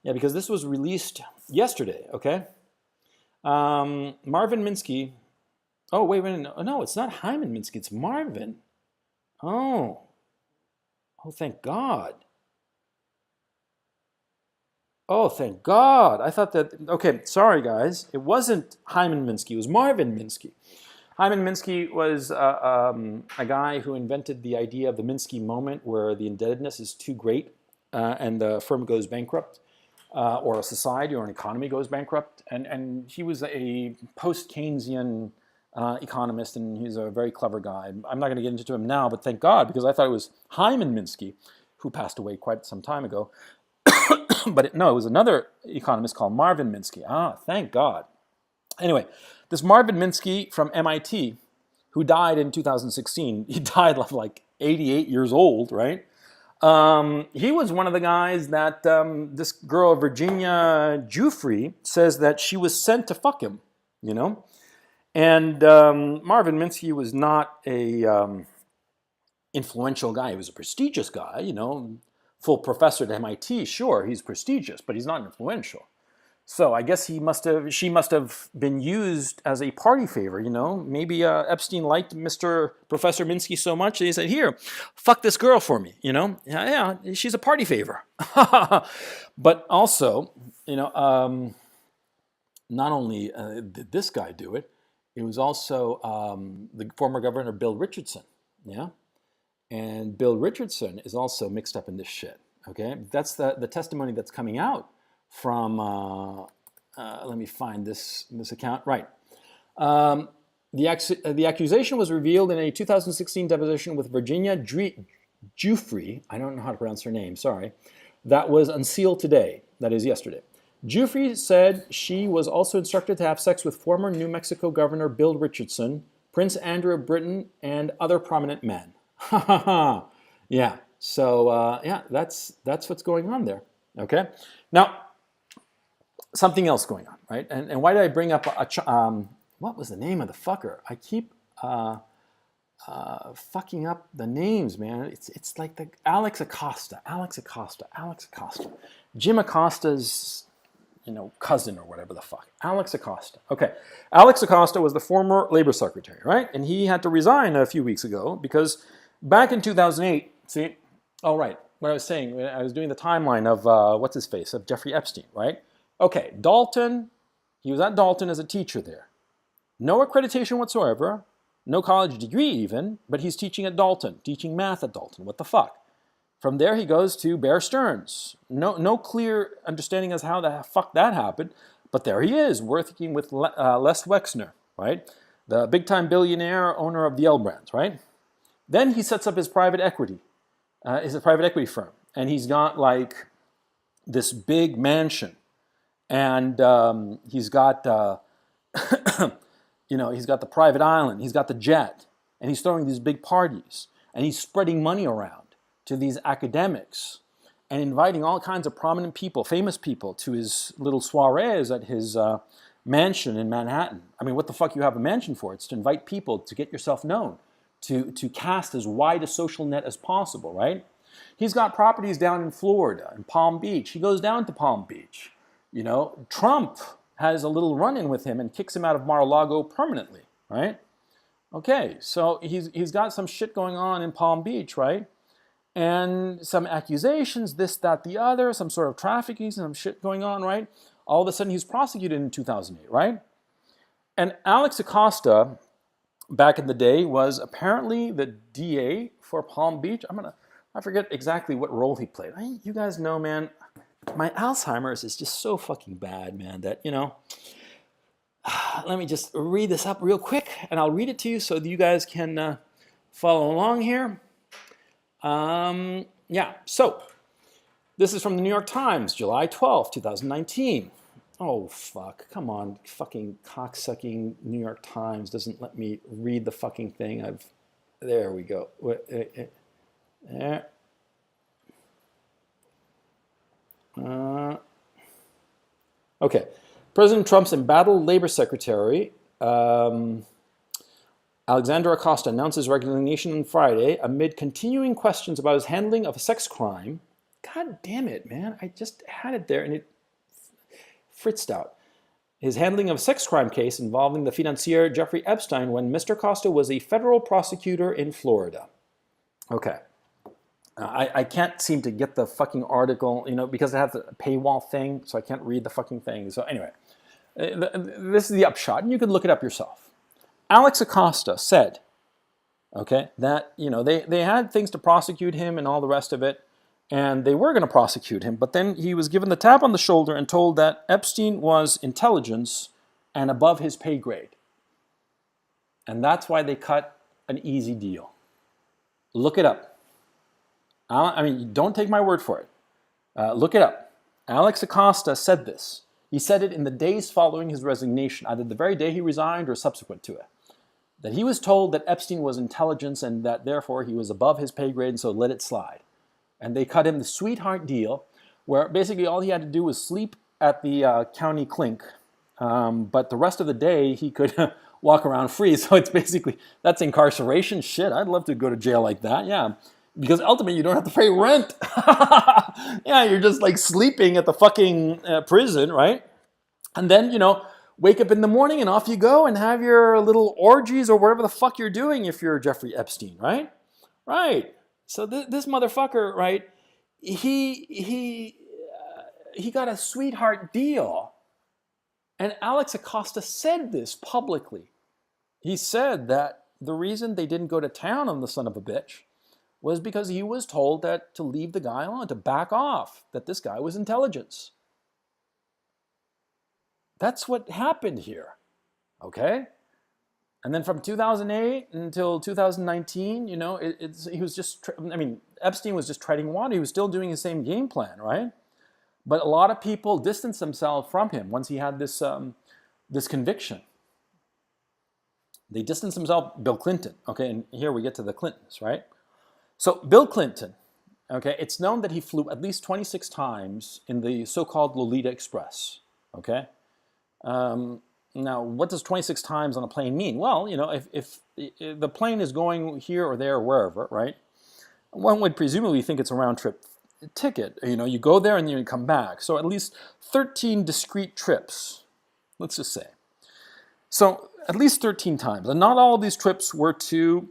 Yeah, because this was released yesterday. Okay. Marvin Minsky. Oh wait, no, it's not Hyman Minsky. It's Marvin. Oh, thank God. Oh, thank God. I thought that, okay, sorry guys. It wasn't Hyman Minsky, it was Marvin Minsky. Hyman Minsky was a guy who invented the idea of the Minsky moment where the indebtedness is too great and the firm goes bankrupt or a society or an economy goes bankrupt. And he was a post-Keynesian economist and he's a very clever guy. I'm not going to get into him now, but thank God, because I thought it was Hyman Minsky, who passed away quite some time ago. But it was another economist called Marvin Minsky. Thank God. Anyway, this Marvin Minsky from MIT, who died in 2016, he died like 88 years old, right? He was one of the guys that this girl, Virginia Giuffre, says that she was sent to fuck him, And Marvin Minsky was not a influential guy. He was a prestigious guy, full professor at MIT, sure, he's prestigious, but he's not influential. So I guess she must have been used as a party favor, Maybe Epstein liked Mr. Professor Minsky so much that he said, here, fuck this girl for me, Yeah, she's a party favor. But also, not only did this guy do it, it was also the former governor Bill Richardson, yeah? And Bill Richardson is also mixed up in this shit, okay? That's the testimony that's coming out from, let me find this account, right. The accusation was revealed in a 2016 deposition with Virginia Giuffre, I don't know how to pronounce her name, sorry, that was unsealed today, that is yesterday. Giuffre said she was also instructed to have sex with former New Mexico Governor Bill Richardson, Prince Andrew of Britain, and other prominent men. Yeah, so that's what's going on there, okay? Now, something else going on, right? And why did I bring up what was the name of the fucker? I keep fucking up the names, man. It's like the Alex Acosta. Jim Acosta's, cousin or whatever the fuck. Alex Acosta. Okay. Alex Acosta was the former labor secretary, right? And he had to resign a few weeks ago because back in 2008, see, oh, right. what I was saying, when I was doing the timeline of, what's his face, of Jeffrey Epstein, right? Okay, Dalton, he was at Dalton as a teacher there. No accreditation whatsoever, no college degree even, but he's teaching at Dalton, teaching math at Dalton. What the fuck? From there, he goes to Bear Stearns. No clear understanding as how the fuck that happened, but there he is, working with Les Wexner, right? The big-time billionaire owner of the L Brands, right? Then he sets up his private equity, is a private equity firm, and he's got like this big mansion, and he's got, he's got the private island, he's got the jet, and he's throwing these big parties, and he's spreading money around to these academics and inviting all kinds of prominent people, famous people, to his little soirees at his mansion in Manhattan. I mean, what the fuck you have a mansion for? It's to invite people, to get yourself known, to cast as wide a social net as possible, right? He's got properties down in Florida, in Palm Beach. He goes down to Palm Beach. Trump has a little run-in with him and kicks him out of Mar-a-Lago permanently, right? Okay, so he's got some shit going on in Palm Beach, right? And some accusations, this, that, the other, some sort of trafficking, some shit going on, right? All of a sudden, he's prosecuted in 2008, right? And Alex Acosta, back in the day, was apparently the DA for Palm Beach. I forget exactly what role he played. You guys know, man, my Alzheimer's is just so fucking bad, man, that, let me just read this up real quick, and I'll read it to you so that you guys can follow along here. So this is from the New York Times, July 12th, 2019. Oh, fuck. Come on. Fucking cocksucking New York Times doesn't let me read the fucking thing. There we go. There. Okay. President Trump's embattled Labor Secretary, Alexander Acosta, announces resignation on Friday amid continuing questions about his handling of a sex crime. God damn it, man. I just had it there and it fritzed out. His handling of a sex crime case involving the financier Jeffrey Epstein when Mr. Acosta was a federal prosecutor in Florida. Okay. I can't seem to get the fucking article, because it has a paywall thing, so I can't read the fucking thing. So anyway, this is the upshot, and you can look it up yourself. Alex Acosta said, okay, that, they had things to prosecute him and all the rest of it, and they were going to prosecute him, but then he was given the tap on the shoulder and told that Epstein was intelligence and above his pay grade. And that's why they cut an easy deal. Look it up. Don't take my word for it. Look it up. Alex Acosta said this. He said it in the days following his resignation, either the very day he resigned or subsequent to it, that he was told that Epstein was intelligence and that therefore he was above his pay grade and so let it slide. And they cut him the sweetheart deal where basically all he had to do was sleep at the county clink, but the rest of the day he could walk around free. So it's basically, that's incarceration. Shit, I'd love to go to jail like that, yeah. Because ultimately you don't have to pay rent. Yeah, you're just like sleeping at the fucking prison, right? And then, wake up in the morning and off you go and have your little orgies or whatever the fuck you're doing if you're Jeffrey Epstein, right? Right. So this motherfucker, right, he got a sweetheart deal. And Alex Acosta said this publicly. He said that the reason they didn't go to town on the son of a bitch was because he was told that to leave the guy alone, to back off, that this guy was intelligence. That's what happened here, okay? And then from 2008 until 2019, he was just, Epstein was just treading water. He was still doing the same game plan, right? But a lot of people distanced themselves from him once he had this, this conviction. They distanced themselves, Bill Clinton, okay? And here we get to the Clintons, right? So Bill Clinton, okay, it's known that he flew at least 26 times in the so-called Lolita Express, okay? Now, what does 26 times on a plane mean? Well, if the plane is going here or there or wherever, right, one would presumably think it's a round-trip ticket. You go there and then you come back. So at least 13 discrete trips, let's just say. So at least 13 times. And not all of these trips were to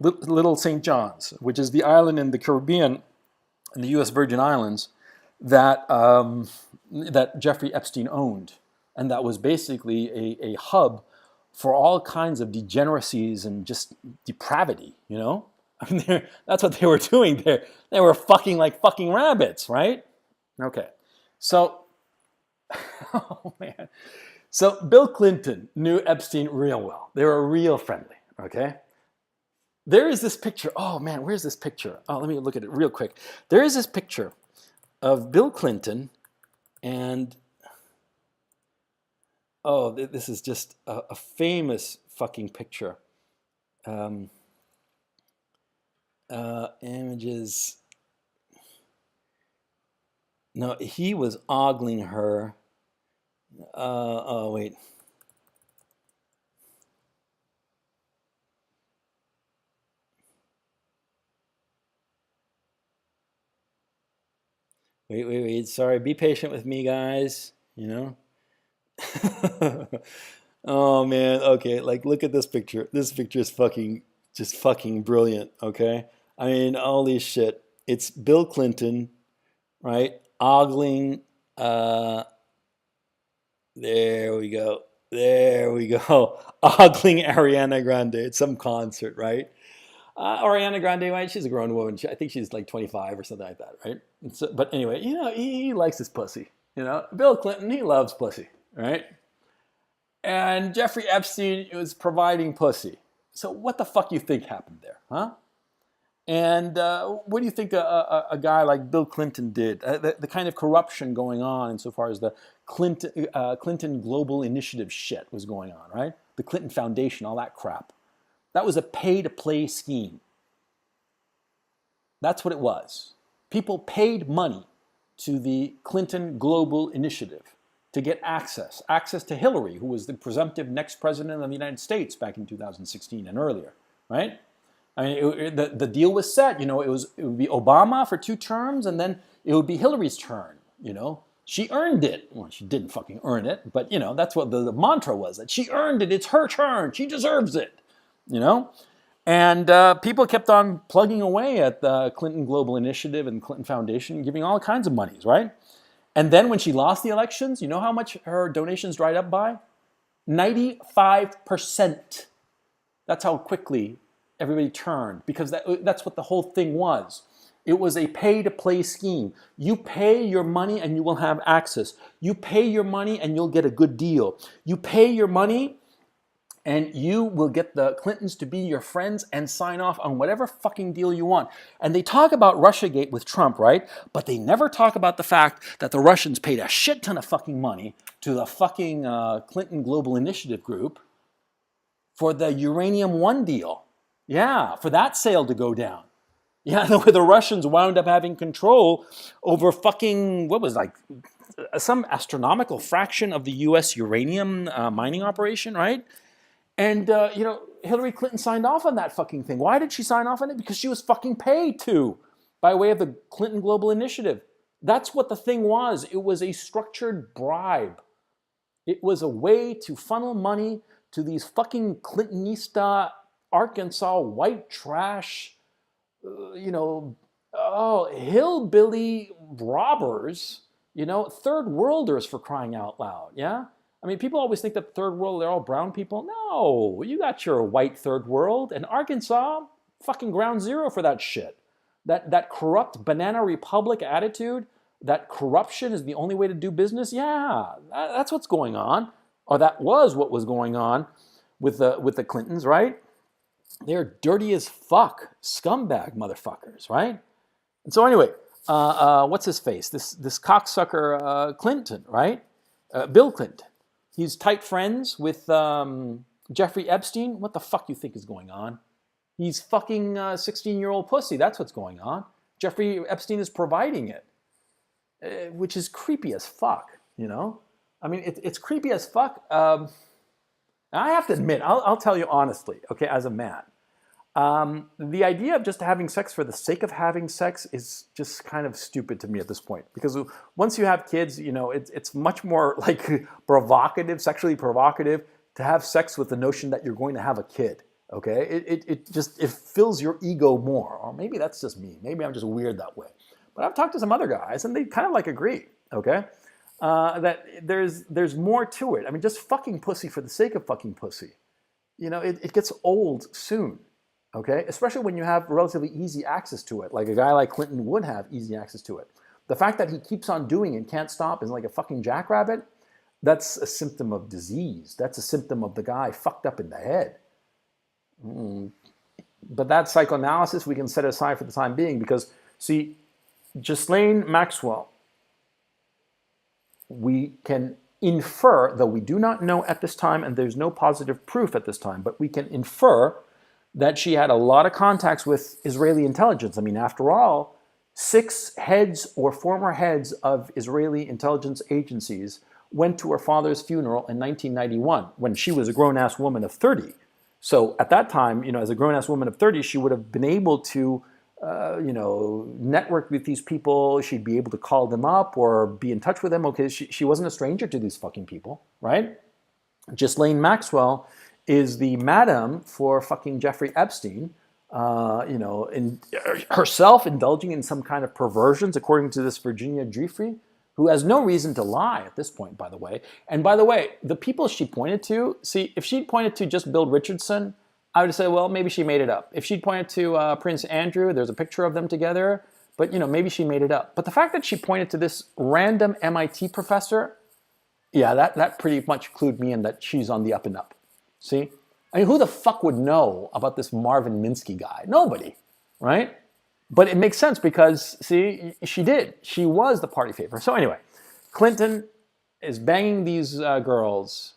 Little St. John's, which is the island in the Caribbean in the U.S. Virgin Islands that that Jeffrey Epstein owned, and that was basically a hub for all kinds of degeneracies and just depravity. You know, I mean, that's what they were doing there. They were fucking like fucking rabbits, right? Okay, so oh man, so Bill Clinton knew Epstein real well. They were real friendly. Okay. There is this picture. Oh man, where's this picture? Oh, let me look at it real quick. There is this picture of Bill Clinton and oh, this is just a famous fucking picture. Images. No, he was ogling her. Oh, wait. Wait. Sorry, be patient with me, guys. You know? Oh man, okay, like look at this picture. This picture is just fucking brilliant, okay? I mean, holy shit. It's Bill Clinton, right? Ogling, there we go. There we go. Ogling Ariana Grande at some concert, right? Ariana Grande, right? She's a grown woman. I think she's like 25 or something like that, right? So, but anyway, you know, he likes his pussy. You know, Bill Clinton, he loves pussy, right? And Jeffrey Epstein was providing pussy. So what the fuck you think happened there, huh? And what do you think a guy like Bill Clinton did? The kind of corruption going on insofar as the Clinton Global Initiative shit was going on, right? The Clinton Foundation, all that crap. That was a pay-to-play scheme. That's what it was. People paid money to the Clinton Global Initiative to get access to Hillary, who was the presumptive next president of the United States back in 2016 and earlier, right? I mean, the deal was set. You know, it would be Obama for 2 terms, and then it would be Hillary's turn. You know, she earned it. Well, she didn't fucking earn it, but you know, that's what the mantra was, that she earned it. It's her turn. She deserves it. You know, and people kept on plugging away at the Clinton Global Initiative and Clinton Foundation, giving all kinds of monies, right? And then when she lost the elections, you know how much her donations dried up by? 95%. That's how quickly everybody turned, because that's what the whole thing was. It was a pay-to-play scheme. You pay your money and you will have access. You pay your money and you'll get a good deal. You pay your money and you will get the Clintons to be your friends and sign off on whatever fucking deal you want. And they talk about Russiagate with Trump, right? But they never talk about the fact that the Russians paid a shit ton of fucking money to the fucking Clinton Global Initiative group for the Uranium One deal. Yeah, for that sale to go down. Yeah, where the Russians wound up having control over fucking, what was like, some astronomical fraction of the U.S. uranium mining operation, right? And, you know, Hillary Clinton signed off on that fucking thing. Why did she sign off on it? Because she was fucking paid to by way of the Clinton Global Initiative. That's what the thing was. It was a structured bribe. It was a way to funnel money to these fucking Clintonista, Arkansas white trash, you know, hillbilly robbers, you know, third worlders, for crying out loud, yeah? I mean, people always think that third world, they're all brown people. No, you got your white third world. And Arkansas, fucking ground zero for that shit. That corrupt banana republic attitude, that corruption is the only way to do business. Yeah, that's what's going on. Or that was what was going on with the Clintons, right? They're dirty as fuck, scumbag motherfuckers, right? And so anyway, what's his face? This cocksucker Clinton, right? Bill Clinton. He's tight friends with Jeffrey Epstein. What the fuck you think is going on? He's fucking 16-year-old pussy. That's what's going on. Jeffrey Epstein is providing it, which is creepy as fuck, you know? I mean, it's creepy as fuck. I have to admit, I'll tell you honestly, okay, as a man, the idea of just having sex for the sake of having sex is just kind of stupid to me at this point. Because once you have kids, you know, it's much more like provocative, sexually provocative, to have sex with the notion that you're going to have a kid. Okay, it fills your ego more. Or maybe that's just me. Maybe I'm just weird that way. But I've talked to some other guys, and they kind of like agree, okay? That there's more to it. I mean, just fucking pussy for the sake of fucking pussy. It gets old soon, okay? Especially when you have relatively easy access to it, like a guy like Clinton would have easy access to it. The fact that he keeps on doing and can't stop is like a fucking jackrabbit. That's a symptom of disease. That's a symptom of the guy fucked up in the head. But that psychoanalysis we can set aside for the time being because, see, Ghislaine Maxwell, we can infer, though we do not know at this time, and there's no positive proof at this time, but we can infer that she had a lot of contacts with Israeli intelligence. I mean, after all, 6 heads or former heads of Israeli intelligence agencies went to her father's funeral in 1991 when she was a grown-ass woman of 30. So at that time, as a grown-ass woman of 30, she would have been able to network with these people. She'd be able to call them up or be in touch with them. Okay, she wasn't a stranger to these fucking people, right? Ghislaine Maxwell is the madam for fucking Jeffrey Epstein, in herself indulging in some kind of perversions, according to this Virginia Giuffre, who has no reason to lie at this point, by the way. And by the way, the people she pointed to, see, if she'd pointed to just Bill Richardson, I would say, well, maybe she made it up. If she'd pointed to Prince Andrew, there's a picture of them together, but maybe she made it up. But the fact that she pointed to this random MIT professor, yeah, that pretty much clued me in that she's on the up and up. See? I mean, who the fuck would know about this Marvin Minsky guy? Nobody, right? But it makes sense because, see, she did. She was the party favor. So anyway, Clinton is banging these girls.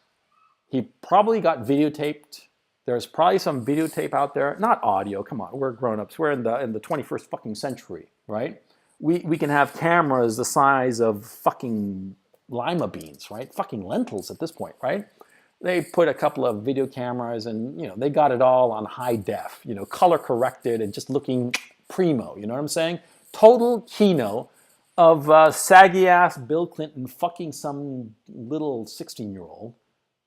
He probably got videotaped. There's probably some videotape out there. Not audio. Come on, we're grown-ups. We're in the 21st fucking century, right? We can have cameras the size of fucking lima beans, right? Fucking lentils at this point, right? They put a couple of video cameras and, they got it all on high def, color corrected and just looking primo, you know what I'm saying? Total kino of saggy ass Bill Clinton fucking some little 16-year-old.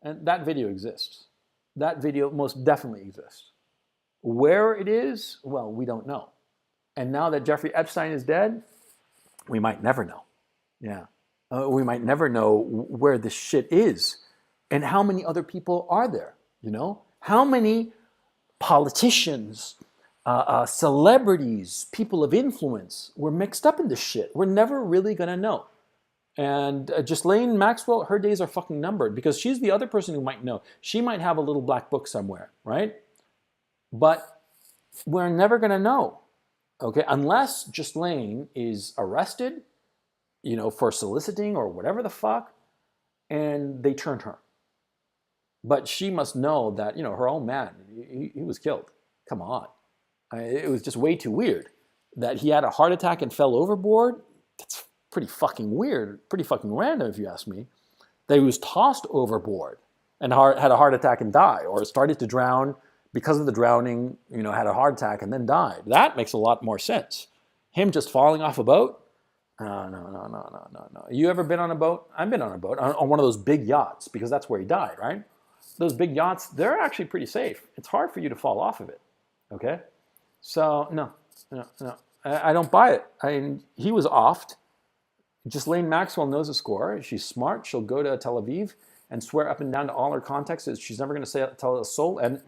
And that video exists. That video most definitely exists. Where it is, well, we don't know. And now that Jeffrey Epstein is dead, we might never know. Yeah. We might never know where this shit is. And how many other people are there, How many politicians, celebrities, people of influence were mixed up in this shit? We're never really going to know. And Ghislaine Maxwell, her days are fucking numbered because she's the other person who might know. She might have a little black book somewhere, right? But we're never going to know, okay? Unless Ghislaine is arrested, for soliciting or whatever the fuck, and they turn her. But she must know that, her own man, he was killed. Come on. It was just way too weird. That he had a heart attack and fell overboard, that's pretty fucking weird, pretty fucking random if you ask me. That he was tossed overboard and had a heart attack and died, or started to drown because of the drowning, had a heart attack and then died. That makes a lot more sense. Him just falling off a boat? No. You ever been on a boat? I've been on a boat, on one of those big yachts, because that's where he died, right? Those big yachts, they're actually pretty safe. It's hard for you to fall off of it, okay? So, no. I don't buy it. He was offed. Ghislaine Maxwell knows the score. She's smart. She'll go to Tel Aviv and swear up and down to all her contacts that she's never going to tell a soul. And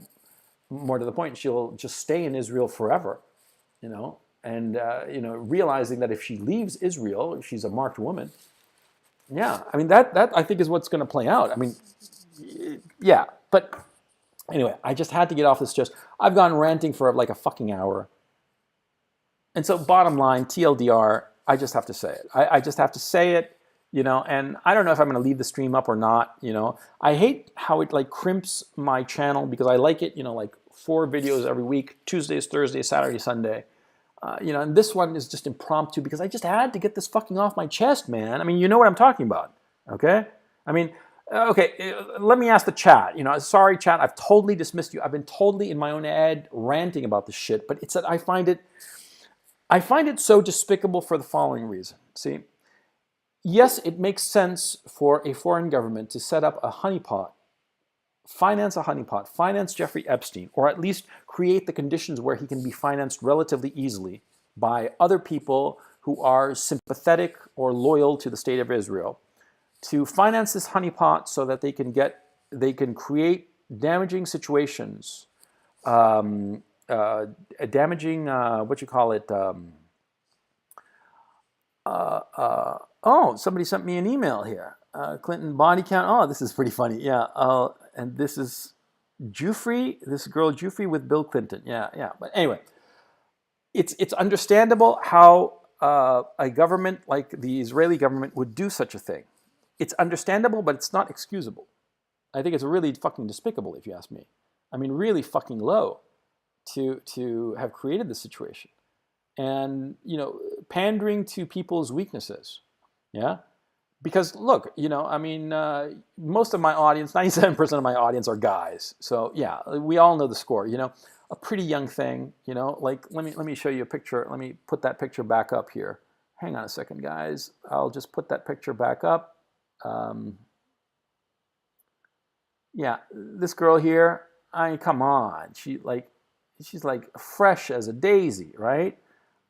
more to the point, she'll just stay in Israel forever, and realizing that if she leaves Israel, she's a marked woman. Yeah, that I think is what's going to play out. Yeah, but anyway, I just had to get off this chest. I've gone ranting for like a fucking hour. And so bottom line, TLDR, I just have to say it. I just have to say it, and I don't know if I'm going to leave the stream up or not, I hate how it like crimps my channel because I like it, like 4 videos every week, Tuesdays, Thursdays, Saturday, Sunday. And this one is just impromptu because I just had to get this fucking off my chest, man. You know what I'm talking about, okay? Okay, let me ask the chat. Sorry, chat, I've totally dismissed you. I've been totally in my own head ranting about this shit, but it's that I find it so despicable for the following reason. See, yes, it makes sense for a foreign government to set up a honeypot, finance Jeffrey Epstein, or at least create the conditions where he can be financed relatively easily by other people who are sympathetic or loyal to the state of Israel to finance this honeypot so that they can create damaging situations, damaging what you call it. Oh, somebody sent me an email here. Clinton body count. Oh, this is pretty funny. Yeah. And this is Jufrey, this girl Jufrey with Bill Clinton. Yeah, yeah. But anyway, it's understandable how a government like the Israeli government would do such a thing. It's understandable, but it's not excusable. I think it's really fucking despicable, if you ask me. I mean, really fucking low to have created this situation. And, pandering to people's weaknesses. Yeah? Because, look, I mean, most of my audience, 97% of my audience are guys. So, yeah, we all know the score, A pretty young thing, like, let me show you a picture. Let me put that picture back up here. Hang on a second, guys. I'll just put that picture back up. Yeah, this girl here, I mean, come on. She's like fresh as a daisy, right?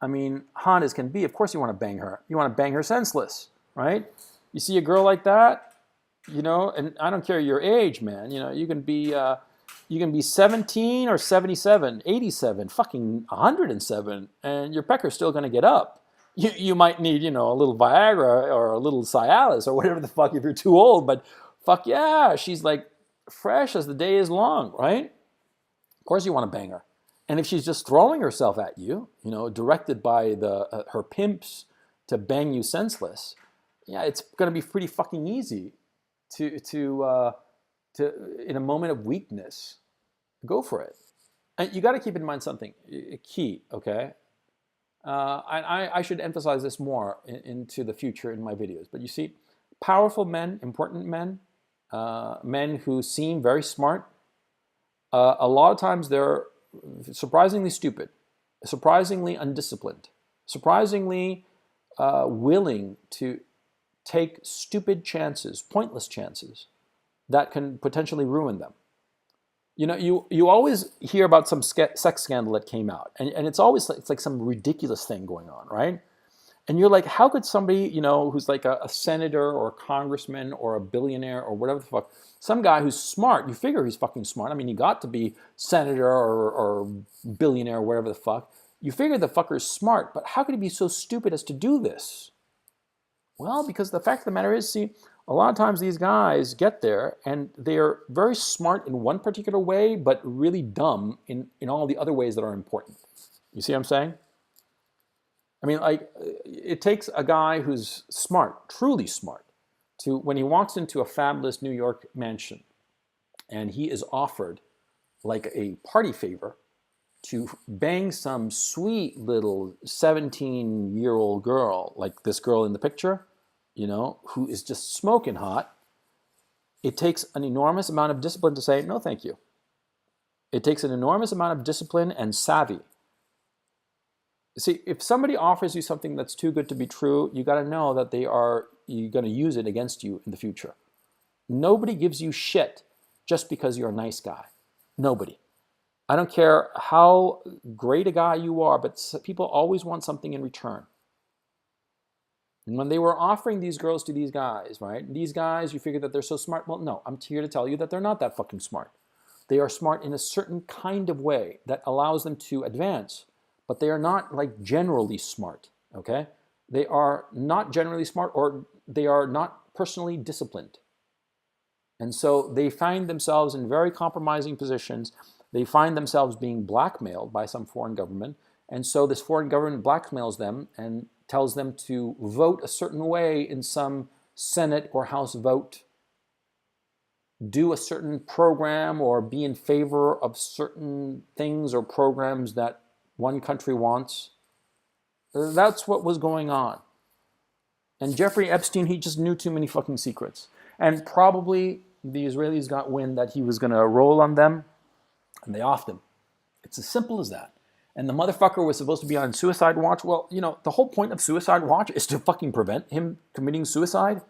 I mean, hot as can be. Of course you want to bang her. You want to bang her senseless, right? You see a girl like that, and I don't care your age, man. You can be 17 or 77, 87, fucking 107, and your pecker's still going to get up. You might need, a little Viagra or a little Cialis or whatever the fuck if you're too old, but fuck yeah, she's like fresh as the day is long, right? Of course you want to bang her. And if she's just throwing herself at you, directed by her pimps to bang you senseless, yeah, it's going to be pretty fucking easy to in a moment of weakness, go for it. And you got to keep in mind something key, okay? I should emphasize this more into the future in my videos. But you see, powerful men, important men, men who seem very smart, a lot of times they're surprisingly stupid, surprisingly undisciplined, surprisingly willing to take stupid chances, pointless chances that can potentially ruin them. You always hear about some sex scandal that came out, and it's always it's like some ridiculous thing going on, right? And you're like, how could somebody, who's like a senator or a congressman or a billionaire or whatever the fuck, some guy who's smart, you figure he's fucking smart. I mean, he got to be senator or billionaire or whatever the fuck. You figure the fucker's smart, but how could he be so stupid as to do this? Well, because the fact of the matter is, see, a lot of times these guys get there and they're very smart in one particular way, but really dumb in all the other ways that are important. You see what I'm saying? I mean, like, it takes a guy who's smart, truly smart, to, when he walks into a fabulous New York mansion and he is offered, like a party favor, to bang some sweet little 17-year-old girl, like this girl in the picture, who is just smoking hot, it takes an enormous amount of discipline to say, no, thank you. It takes an enormous amount of discipline and savvy. See, if somebody offers you something that's too good to be true, you got to know that you're going to use it against you in the future. Nobody gives you shit just because you're a nice guy. Nobody. I don't care how great a guy you are, but people always want something in return. And when they were offering these girls to these guys, right? These guys, you figure that they're so smart. Well, no, I'm here to tell you that they're not that fucking smart. They are smart in a certain kind of way that allows them to advance. But they are not like generally smart, okay? They are not generally smart, or they are not personally disciplined. And so they find themselves in very compromising positions. They find themselves being blackmailed by some foreign government. And so this foreign government blackmails them and tells them to vote a certain way in some Senate or House vote, do a certain program or be in favor of certain things or programs that one country wants. That's what was going on. And Jeffrey Epstein, he just knew too many fucking secrets. And probably the Israelis got wind that he was going to roll on them, and they offed him. It's as simple as that. And the motherfucker was supposed to be on suicide watch. Well, the whole point of suicide watch is to fucking prevent him committing suicide.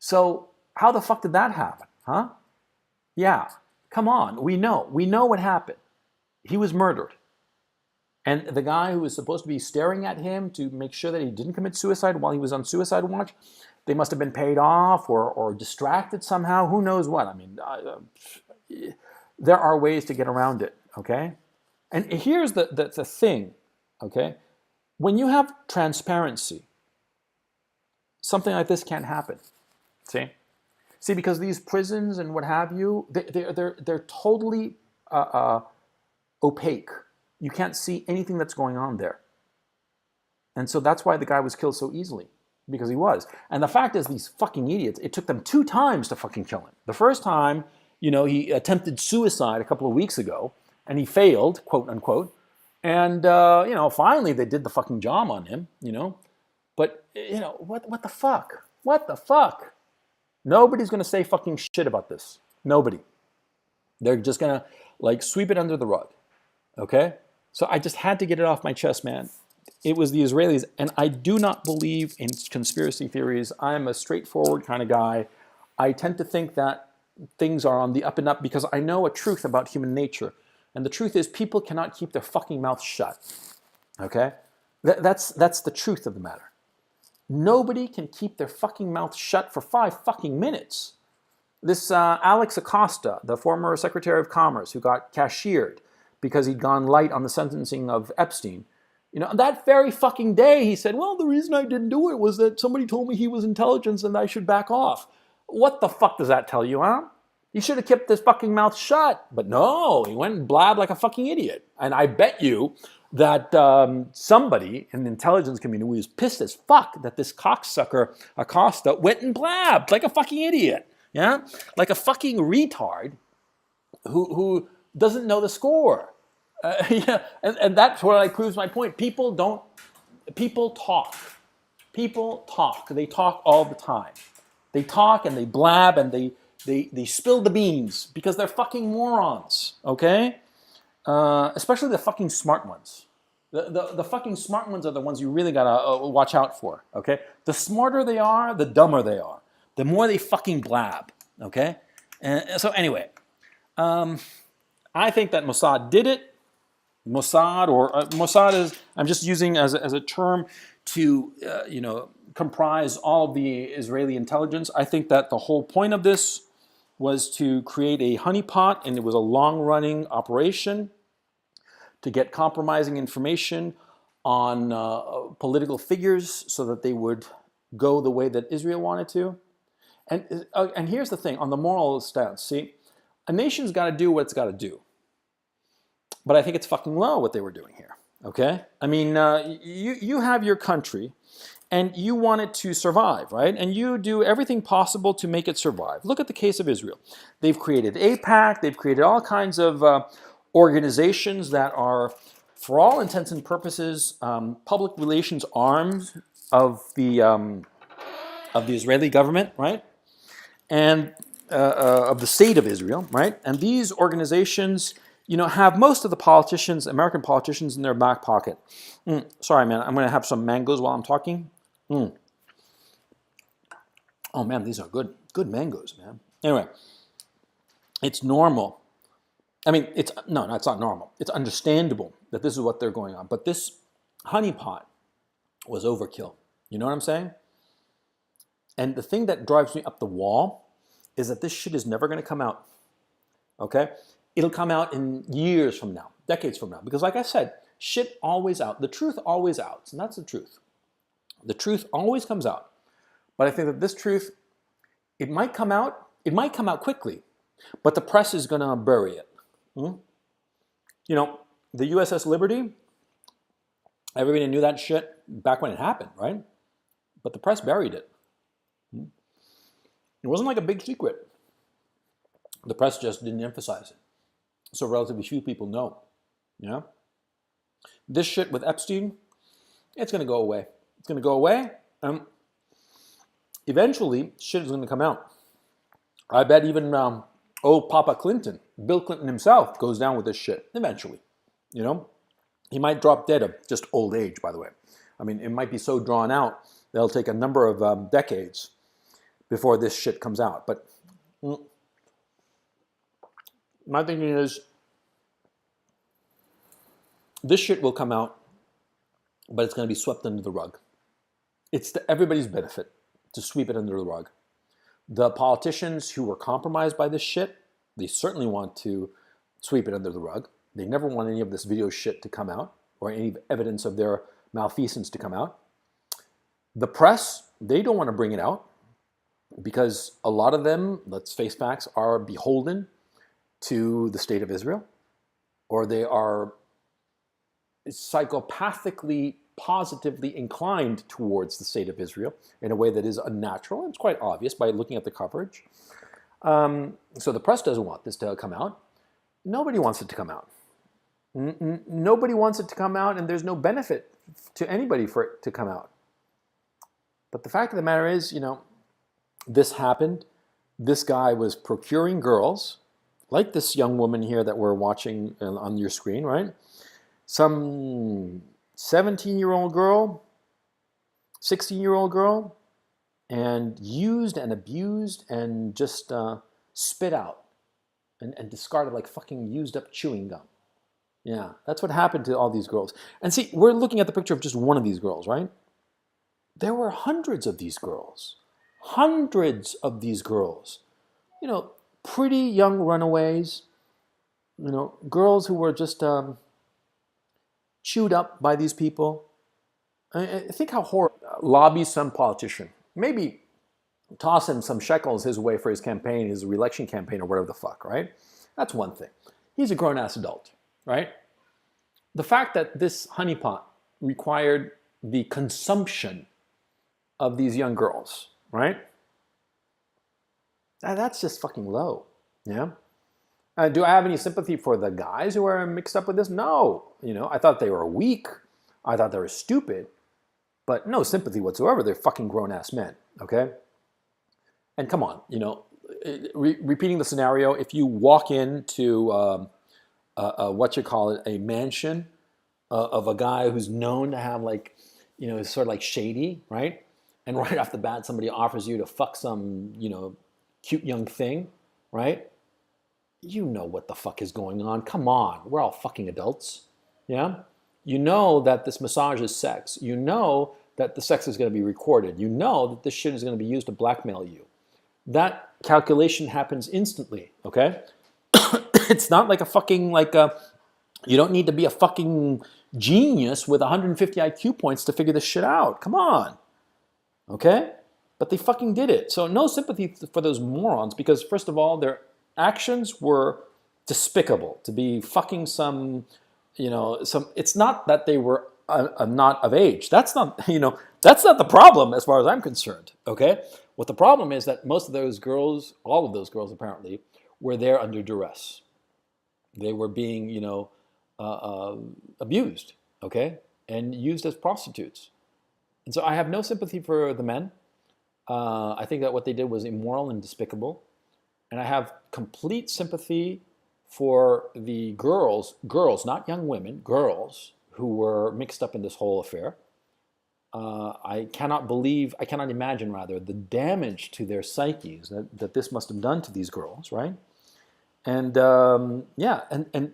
So how the fuck did that happen, huh? Yeah, come on. We know what happened. He was murdered. And the guy who was supposed to be staring at him to make sure that he didn't commit suicide while he was on suicide watch, they must have been paid off or distracted somehow. Who knows what? I mean, there are ways to get around it, okay? And here's the thing, okay? When you have transparency, something like this can't happen, see? See, because these prisons and what have you, they're totally opaque. You can't see anything that's going on there. And so that's why the guy was killed so easily, because he was. And the fact is, these fucking idiots, it took them 2 times to fucking kill him. The first time, you know, he attempted suicide a couple of weeks ago, and he failed, quote unquote. And, you know, finally they did the fucking job on him, you know. But, you know, what the fuck? What the fuck? Nobody's going to say fucking shit about this. Nobody. They're just going to, like, sweep it under the rug. Okay? So I just had to get it off my chest, man. It was the Israelis, and I do not believe in conspiracy theories. I'm a straightforward kind of guy. I tend to think that things are on the up and up because I know a truth about human nature. And the truth is people cannot keep their fucking mouths shut. Okay? That's the truth of the matter. Nobody can keep their fucking mouth shut for 5 fucking minutes. This Alex Acosta, the former Secretary of Commerce who got cashiered because he'd gone light on the sentencing of Epstein, you know, that very fucking day he said, well, the reason I didn't do it was that somebody told me he was intelligence and I should back off. What the fuck does that tell you, huh? He should have kept his fucking mouth shut. But no, he went and blabbed like a fucking idiot. And I bet you that somebody in the intelligence community was pissed as fuck that this cocksucker Acosta went and blabbed like a fucking idiot. Yeah? Like a fucking retard who doesn't know the score. Yeah, and that's where I proves my point. People talk. People talk. They talk all the time. They talk and they blab and they spill the beans because they're fucking morons, okay? Especially the fucking smart ones. The fucking smart ones are the ones you really gotta watch out for, okay? The smarter they are, the dumber they are. The more they fucking blab, okay? And so anyway, I think that Mossad did it. Mossad is, I'm just using as a term to, you know, comprise all of the Israeli intelligence. I think that the whole point of this was to create a honeypot, and it was a long-running operation to get compromising information on political figures so that they would go the way that Israel wanted to. And here's the thing, on the moral stance, see, a nation's got to do what it's got to do. But I think it's fucking low what they were doing here, okay? I mean, you have your country, and you want it to survive, right? And you do everything possible to make it survive. Look at the case of Israel. They've created AIPAC, they've created all kinds of organizations that are, for all intents and purposes, public relations arms of the Israeli government, right? And of the state of Israel, right? And these organizations, you know, have most of the politicians, American politicians, in their back pocket. Sorry, man, I'm going to have some mangoes while I'm talking. Oh, man, these are good mangoes, man. Anyway, it's normal. I mean, it's not normal. It's understandable that this is what they're going on. But this honeypot was overkill. You know what I'm saying? And the thing that drives me up the wall is that this shit is never going to come out. Okay? It'll come out in years from now, decades from now. Because like I said, shit always out. The truth always out. And that's the truth. The truth always comes out. But I think that this truth, it might come out quickly, but the press is going to bury it. You know, the USS Liberty, everybody knew that shit back when it happened, right? But the press buried it. It wasn't like a big secret. The press just didn't emphasize it. So relatively few people know. You know? This shit with Epstein, it's going to go away. It's going to go away. Eventually, shit is going to come out. I bet even Papa Clinton, Bill Clinton himself, goes down with this shit eventually. You know? He might drop dead of just old age, by the way. I mean, it might be so drawn out that it'll take a number of decades before this shit comes out. But my thinking is, This shit will come out, but it's going to be swept under the rug. It's to everybody's benefit to sweep it under the rug. The politicians who were compromised by this shit, they certainly want to sweep it under the rug. They never want any of this video shit to come out or any evidence of their malfeasance to come out. The press, they don't want to bring it out because a lot of them, let's face facts, are beholden to the state of Israel, or they are psychopathically positively inclined towards the state of Israel in a way that is unnatural. It's quite obvious by looking at the coverage. So the press doesn't want this to come out. Nobody wants it to come out. Nobody wants it to come out, and there's no benefit to anybody for it to come out. But the fact of the matter is, this happened. This guy was procuring girls, like this young woman here that we're watching on your screen, right? Some 17-year-old girl, 16-year-old girl, and used and abused and just spit out and discarded like fucking used up chewing gum. Yeah, that's what happened to all these girls. And see, we're looking at the picture of just one of these girls, right? There were hundreds of these girls. Hundreds of these girls. Pretty young runaways. Girls who were just chewed up by these people. I think how horrible. Lobby some politician. Maybe toss him some shekels his way for his campaign, his re-election campaign, or whatever the fuck, right? That's one thing. He's a grown-ass adult, right? The fact that this honeypot required the consumption of these young girls, right? That's just fucking low, yeah? Do I have any sympathy for the guys who are mixed up with this? No. I thought they were weak. I thought they were stupid. But no sympathy whatsoever. They're fucking grown-ass men, okay? And come on, repeating the scenario, if you walk into, a mansion of a guy who's known to have is sort of like shady, right? And right off the bat, somebody offers you to fuck some, cute young thing, right? You know what the fuck is going on. Come on, we're all fucking adults, yeah? You know that this massage is sex. You know that the sex is going to be recorded. You know that this shit is going to be used to blackmail you. That calculation happens instantly, okay? It's not like you don't need to be a fucking genius with 150 IQ points to figure this shit out. Come on, okay? But they fucking did it. So no sympathy for those morons because, first of all, their actions were despicable. To be fucking it's not that they were not of age. That's not the problem as far as I'm concerned, okay? What the problem is that most of those girls, all of those girls apparently, were there under duress. They were being, abused, okay? And used as prostitutes. And so I have no sympathy for the men. I think that what they did was immoral and despicable. And I have complete sympathy for the girls, not young women, girls who were mixed up in this whole affair. I cannot imagine the damage to their psyches that this must have done to these girls, right? And and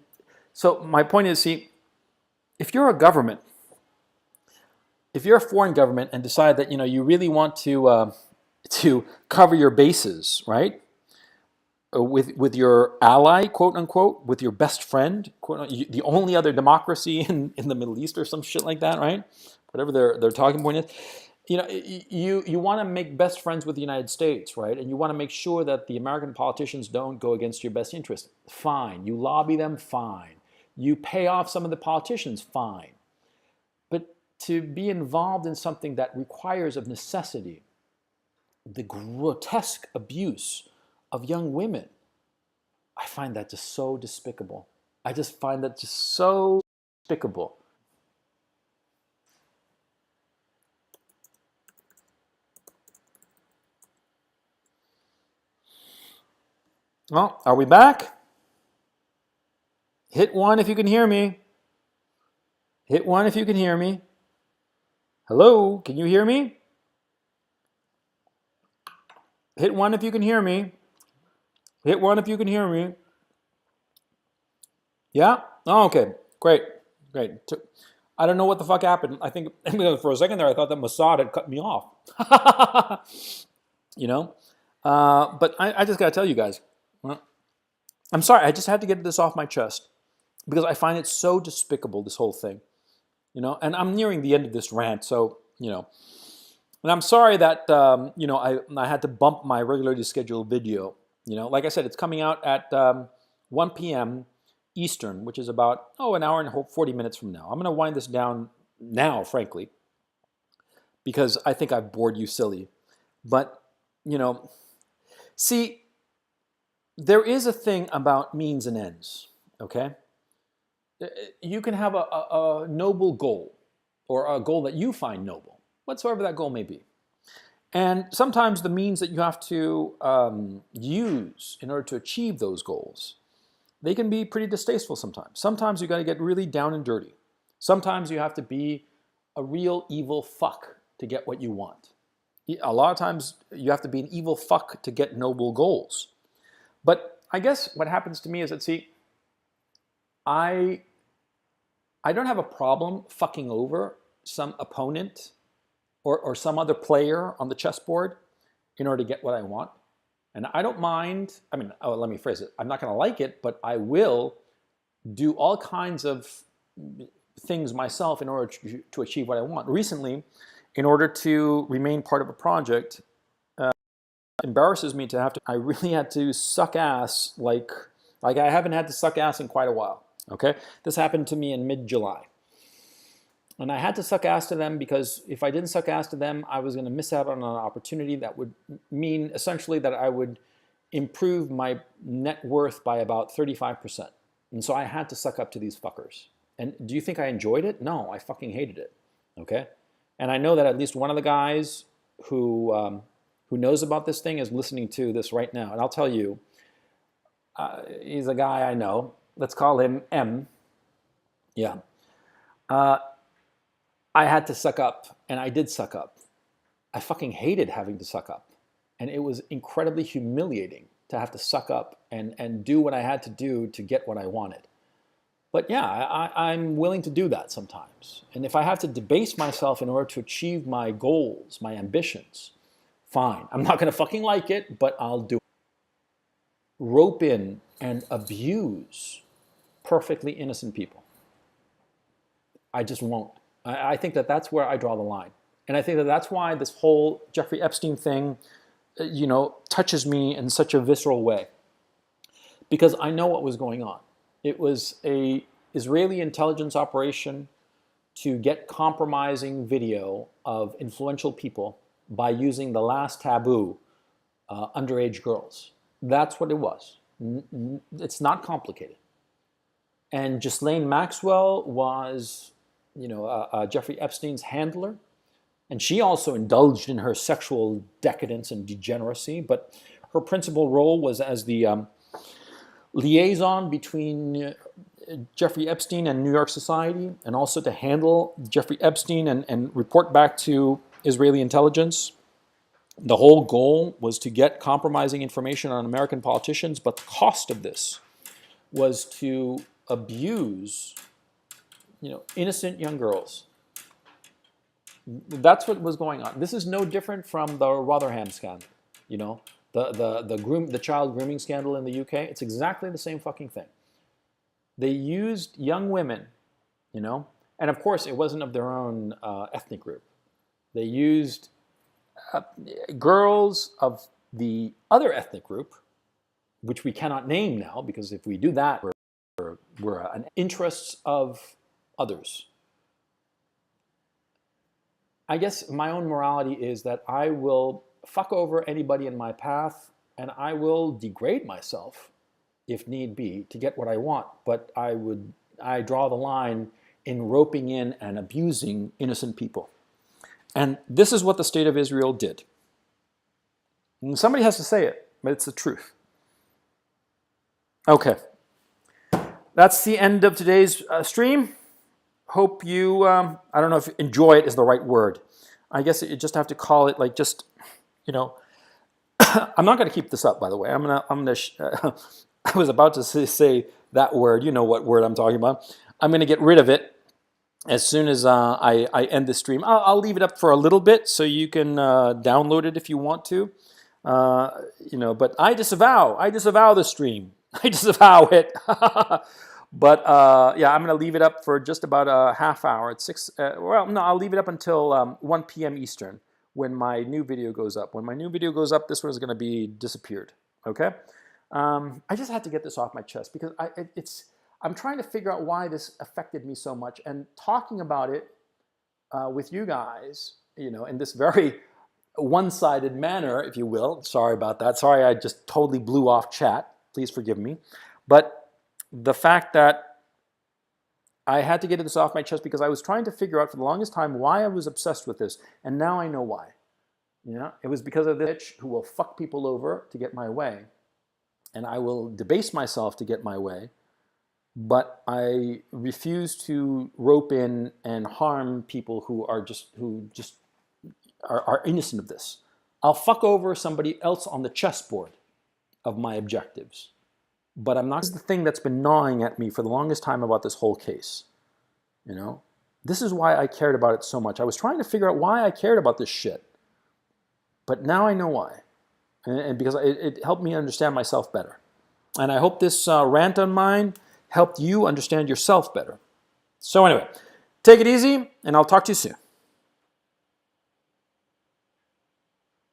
so my point is, see, if you're a government, if you're a foreign government and decide that you really want to cover your bases, right, with your ally, quote unquote, with your best friend, quote, the only other democracy in the Middle East or some shit like that, right? Whatever their talking point is, you want to make best friends with the United States, right? And you want to make sure that the American politicians don't go against your best interest. Fine. You lobby them, fine. You pay off some of the politicians, fine. But to be involved in something that requires of necessity the grotesque abuse of young women, I find that just so despicable. I just find that just so despicable. Well, are we back? Hit one if you can hear me. Hit one if you can hear me. Hello, can you hear me? Hit one if you can hear me. Hit one if you can hear me. Yeah? Oh, okay, great. Great. I don't know what the fuck happened. I think for a second there, I thought that Mossad had cut me off. You know? But I just got to tell you guys, I'm sorry. I just had to get this off my chest because I find it so despicable, this whole thing. You know, and I'm nearing the end of this rant, so, you know. And I'm sorry that, you know, I had to bump my regularly scheduled video. You know, like I said, it's coming out at 1 p.m. Eastern, which is about, an hour and 40 minutes from now. I'm going to wind this down now, frankly, because I think I've bored you silly. But, you know, see, there is a thing about means and ends, okay? You can have a noble goal, or a goal that you find noble, whatsoever that goal may be. And sometimes the means that you have to use in order to achieve those goals, they can be pretty distasteful sometimes. Sometimes you got to get really down and dirty. Sometimes you have to be a real evil fuck to get what you want. A lot of times you have to be an evil fuck to get noble goals. But I guess what happens to me is that, see, I don't have a problem fucking over some opponent or some other player on the chessboard in order to get what I want. And I don't mind, let me phrase it. I'm not going to like it, but I will do all kinds of things myself in order to achieve what I want. Recently, in order to remain part of a project, embarrasses me to have to, I really had to suck ass like I haven't had to suck ass in quite a while, okay? This happened to me in mid-July. And I had to suck ass to them because if I didn't suck ass to them, I was going to miss out on an opportunity that would mean essentially that I would improve my net worth by about 35%. And so I had to suck up to these fuckers. And do you think I enjoyed it? No, I fucking hated it, okay? And I know that at least one of the guys who knows about this thing is listening to this right now. And I'll tell you, he's a guy I know. Let's call him M. Yeah. I had to suck up, and I did suck up. I fucking hated having to suck up. And it was incredibly humiliating to have to suck up and do what I had to do to get what I wanted. But yeah, I'm willing to do that sometimes. And if I have to debase myself in order to achieve my goals, my ambitions, fine. I'm not going to fucking like it, but I'll do it. Rope in and abuse perfectly innocent people. I just won't. I think that that's where I draw the line. And I think that that's why this whole Jeffrey Epstein thing, you know, touches me in such a visceral way. Because I know what was going on. It was an Israeli intelligence operation to get compromising video of influential people by using the last taboo, underage girls. That's what it was. It's not complicated. And Ghislaine Maxwell was, you know, Jeffrey Epstein's handler. And she also indulged in her sexual decadence and degeneracy. But her principal role was as the liaison between Jeffrey Epstein and New York society, and also to handle Jeffrey Epstein and report back to Israeli intelligence. The whole goal was to get compromising information on American politicians, but the cost of this was to abuse, you know, innocent young girls. That's what was going on. This is no different from the Rotherham scandal, you know, the child grooming scandal in the UK. It's exactly the same fucking thing. They used young women, you know, and of course it wasn't of their own ethnic group. They used girls of the other ethnic group, which we cannot name now, because if we do that, we're an interests of others. I guess my own morality is that I will fuck over anybody in my path, and I will degrade myself, if need be, to get what I want. But I draw the line in roping in and abusing innocent people. And this is what the state of Israel did. And somebody has to say it, but it's the truth. Okay. That's the end of today's stream. Hope you, I don't know if enjoy it is the right word. I guess you just have to call it like just, you know, I'm not going to keep this up, by the way. I was about to say that word. You know what word I'm talking about. I'm going to get rid of it as soon as I end the stream. I'll leave it up for a little bit so you can download it if you want to. But I disavow the stream. I disavow it. But yeah, I'm going to leave it up for just about a half hour. It's no, I'll leave it up until 1 p.m. Eastern when my new video goes up. When my new video goes up, this one is going to be disappeared. Okay? I just had to get this off my chest because I'm trying to figure out why this affected me so much, and talking about it with you guys, in this very one-sided manner, if you will. Sorry about that. Sorry, I just totally blew off chat. Please forgive me. But the fact that I had to get this off my chest because I was trying to figure out for the longest time why I was obsessed with this, and now I know why. It was because of this bitch who will fuck people over to get my way, and I will debase myself to get my way. But I refuse to rope in and harm people who just are innocent of this. I'll fuck over somebody else on the chessboard of my objectives. But I'm not. This is the thing that's been gnawing at me for the longest time about this whole case. This is why I cared about it so much. I was trying to figure out why I cared about this shit. But now I know why. And because it helped me understand myself better. And I hope this rant on mine helped you understand yourself better. So anyway, take it easy, and I'll talk to you soon.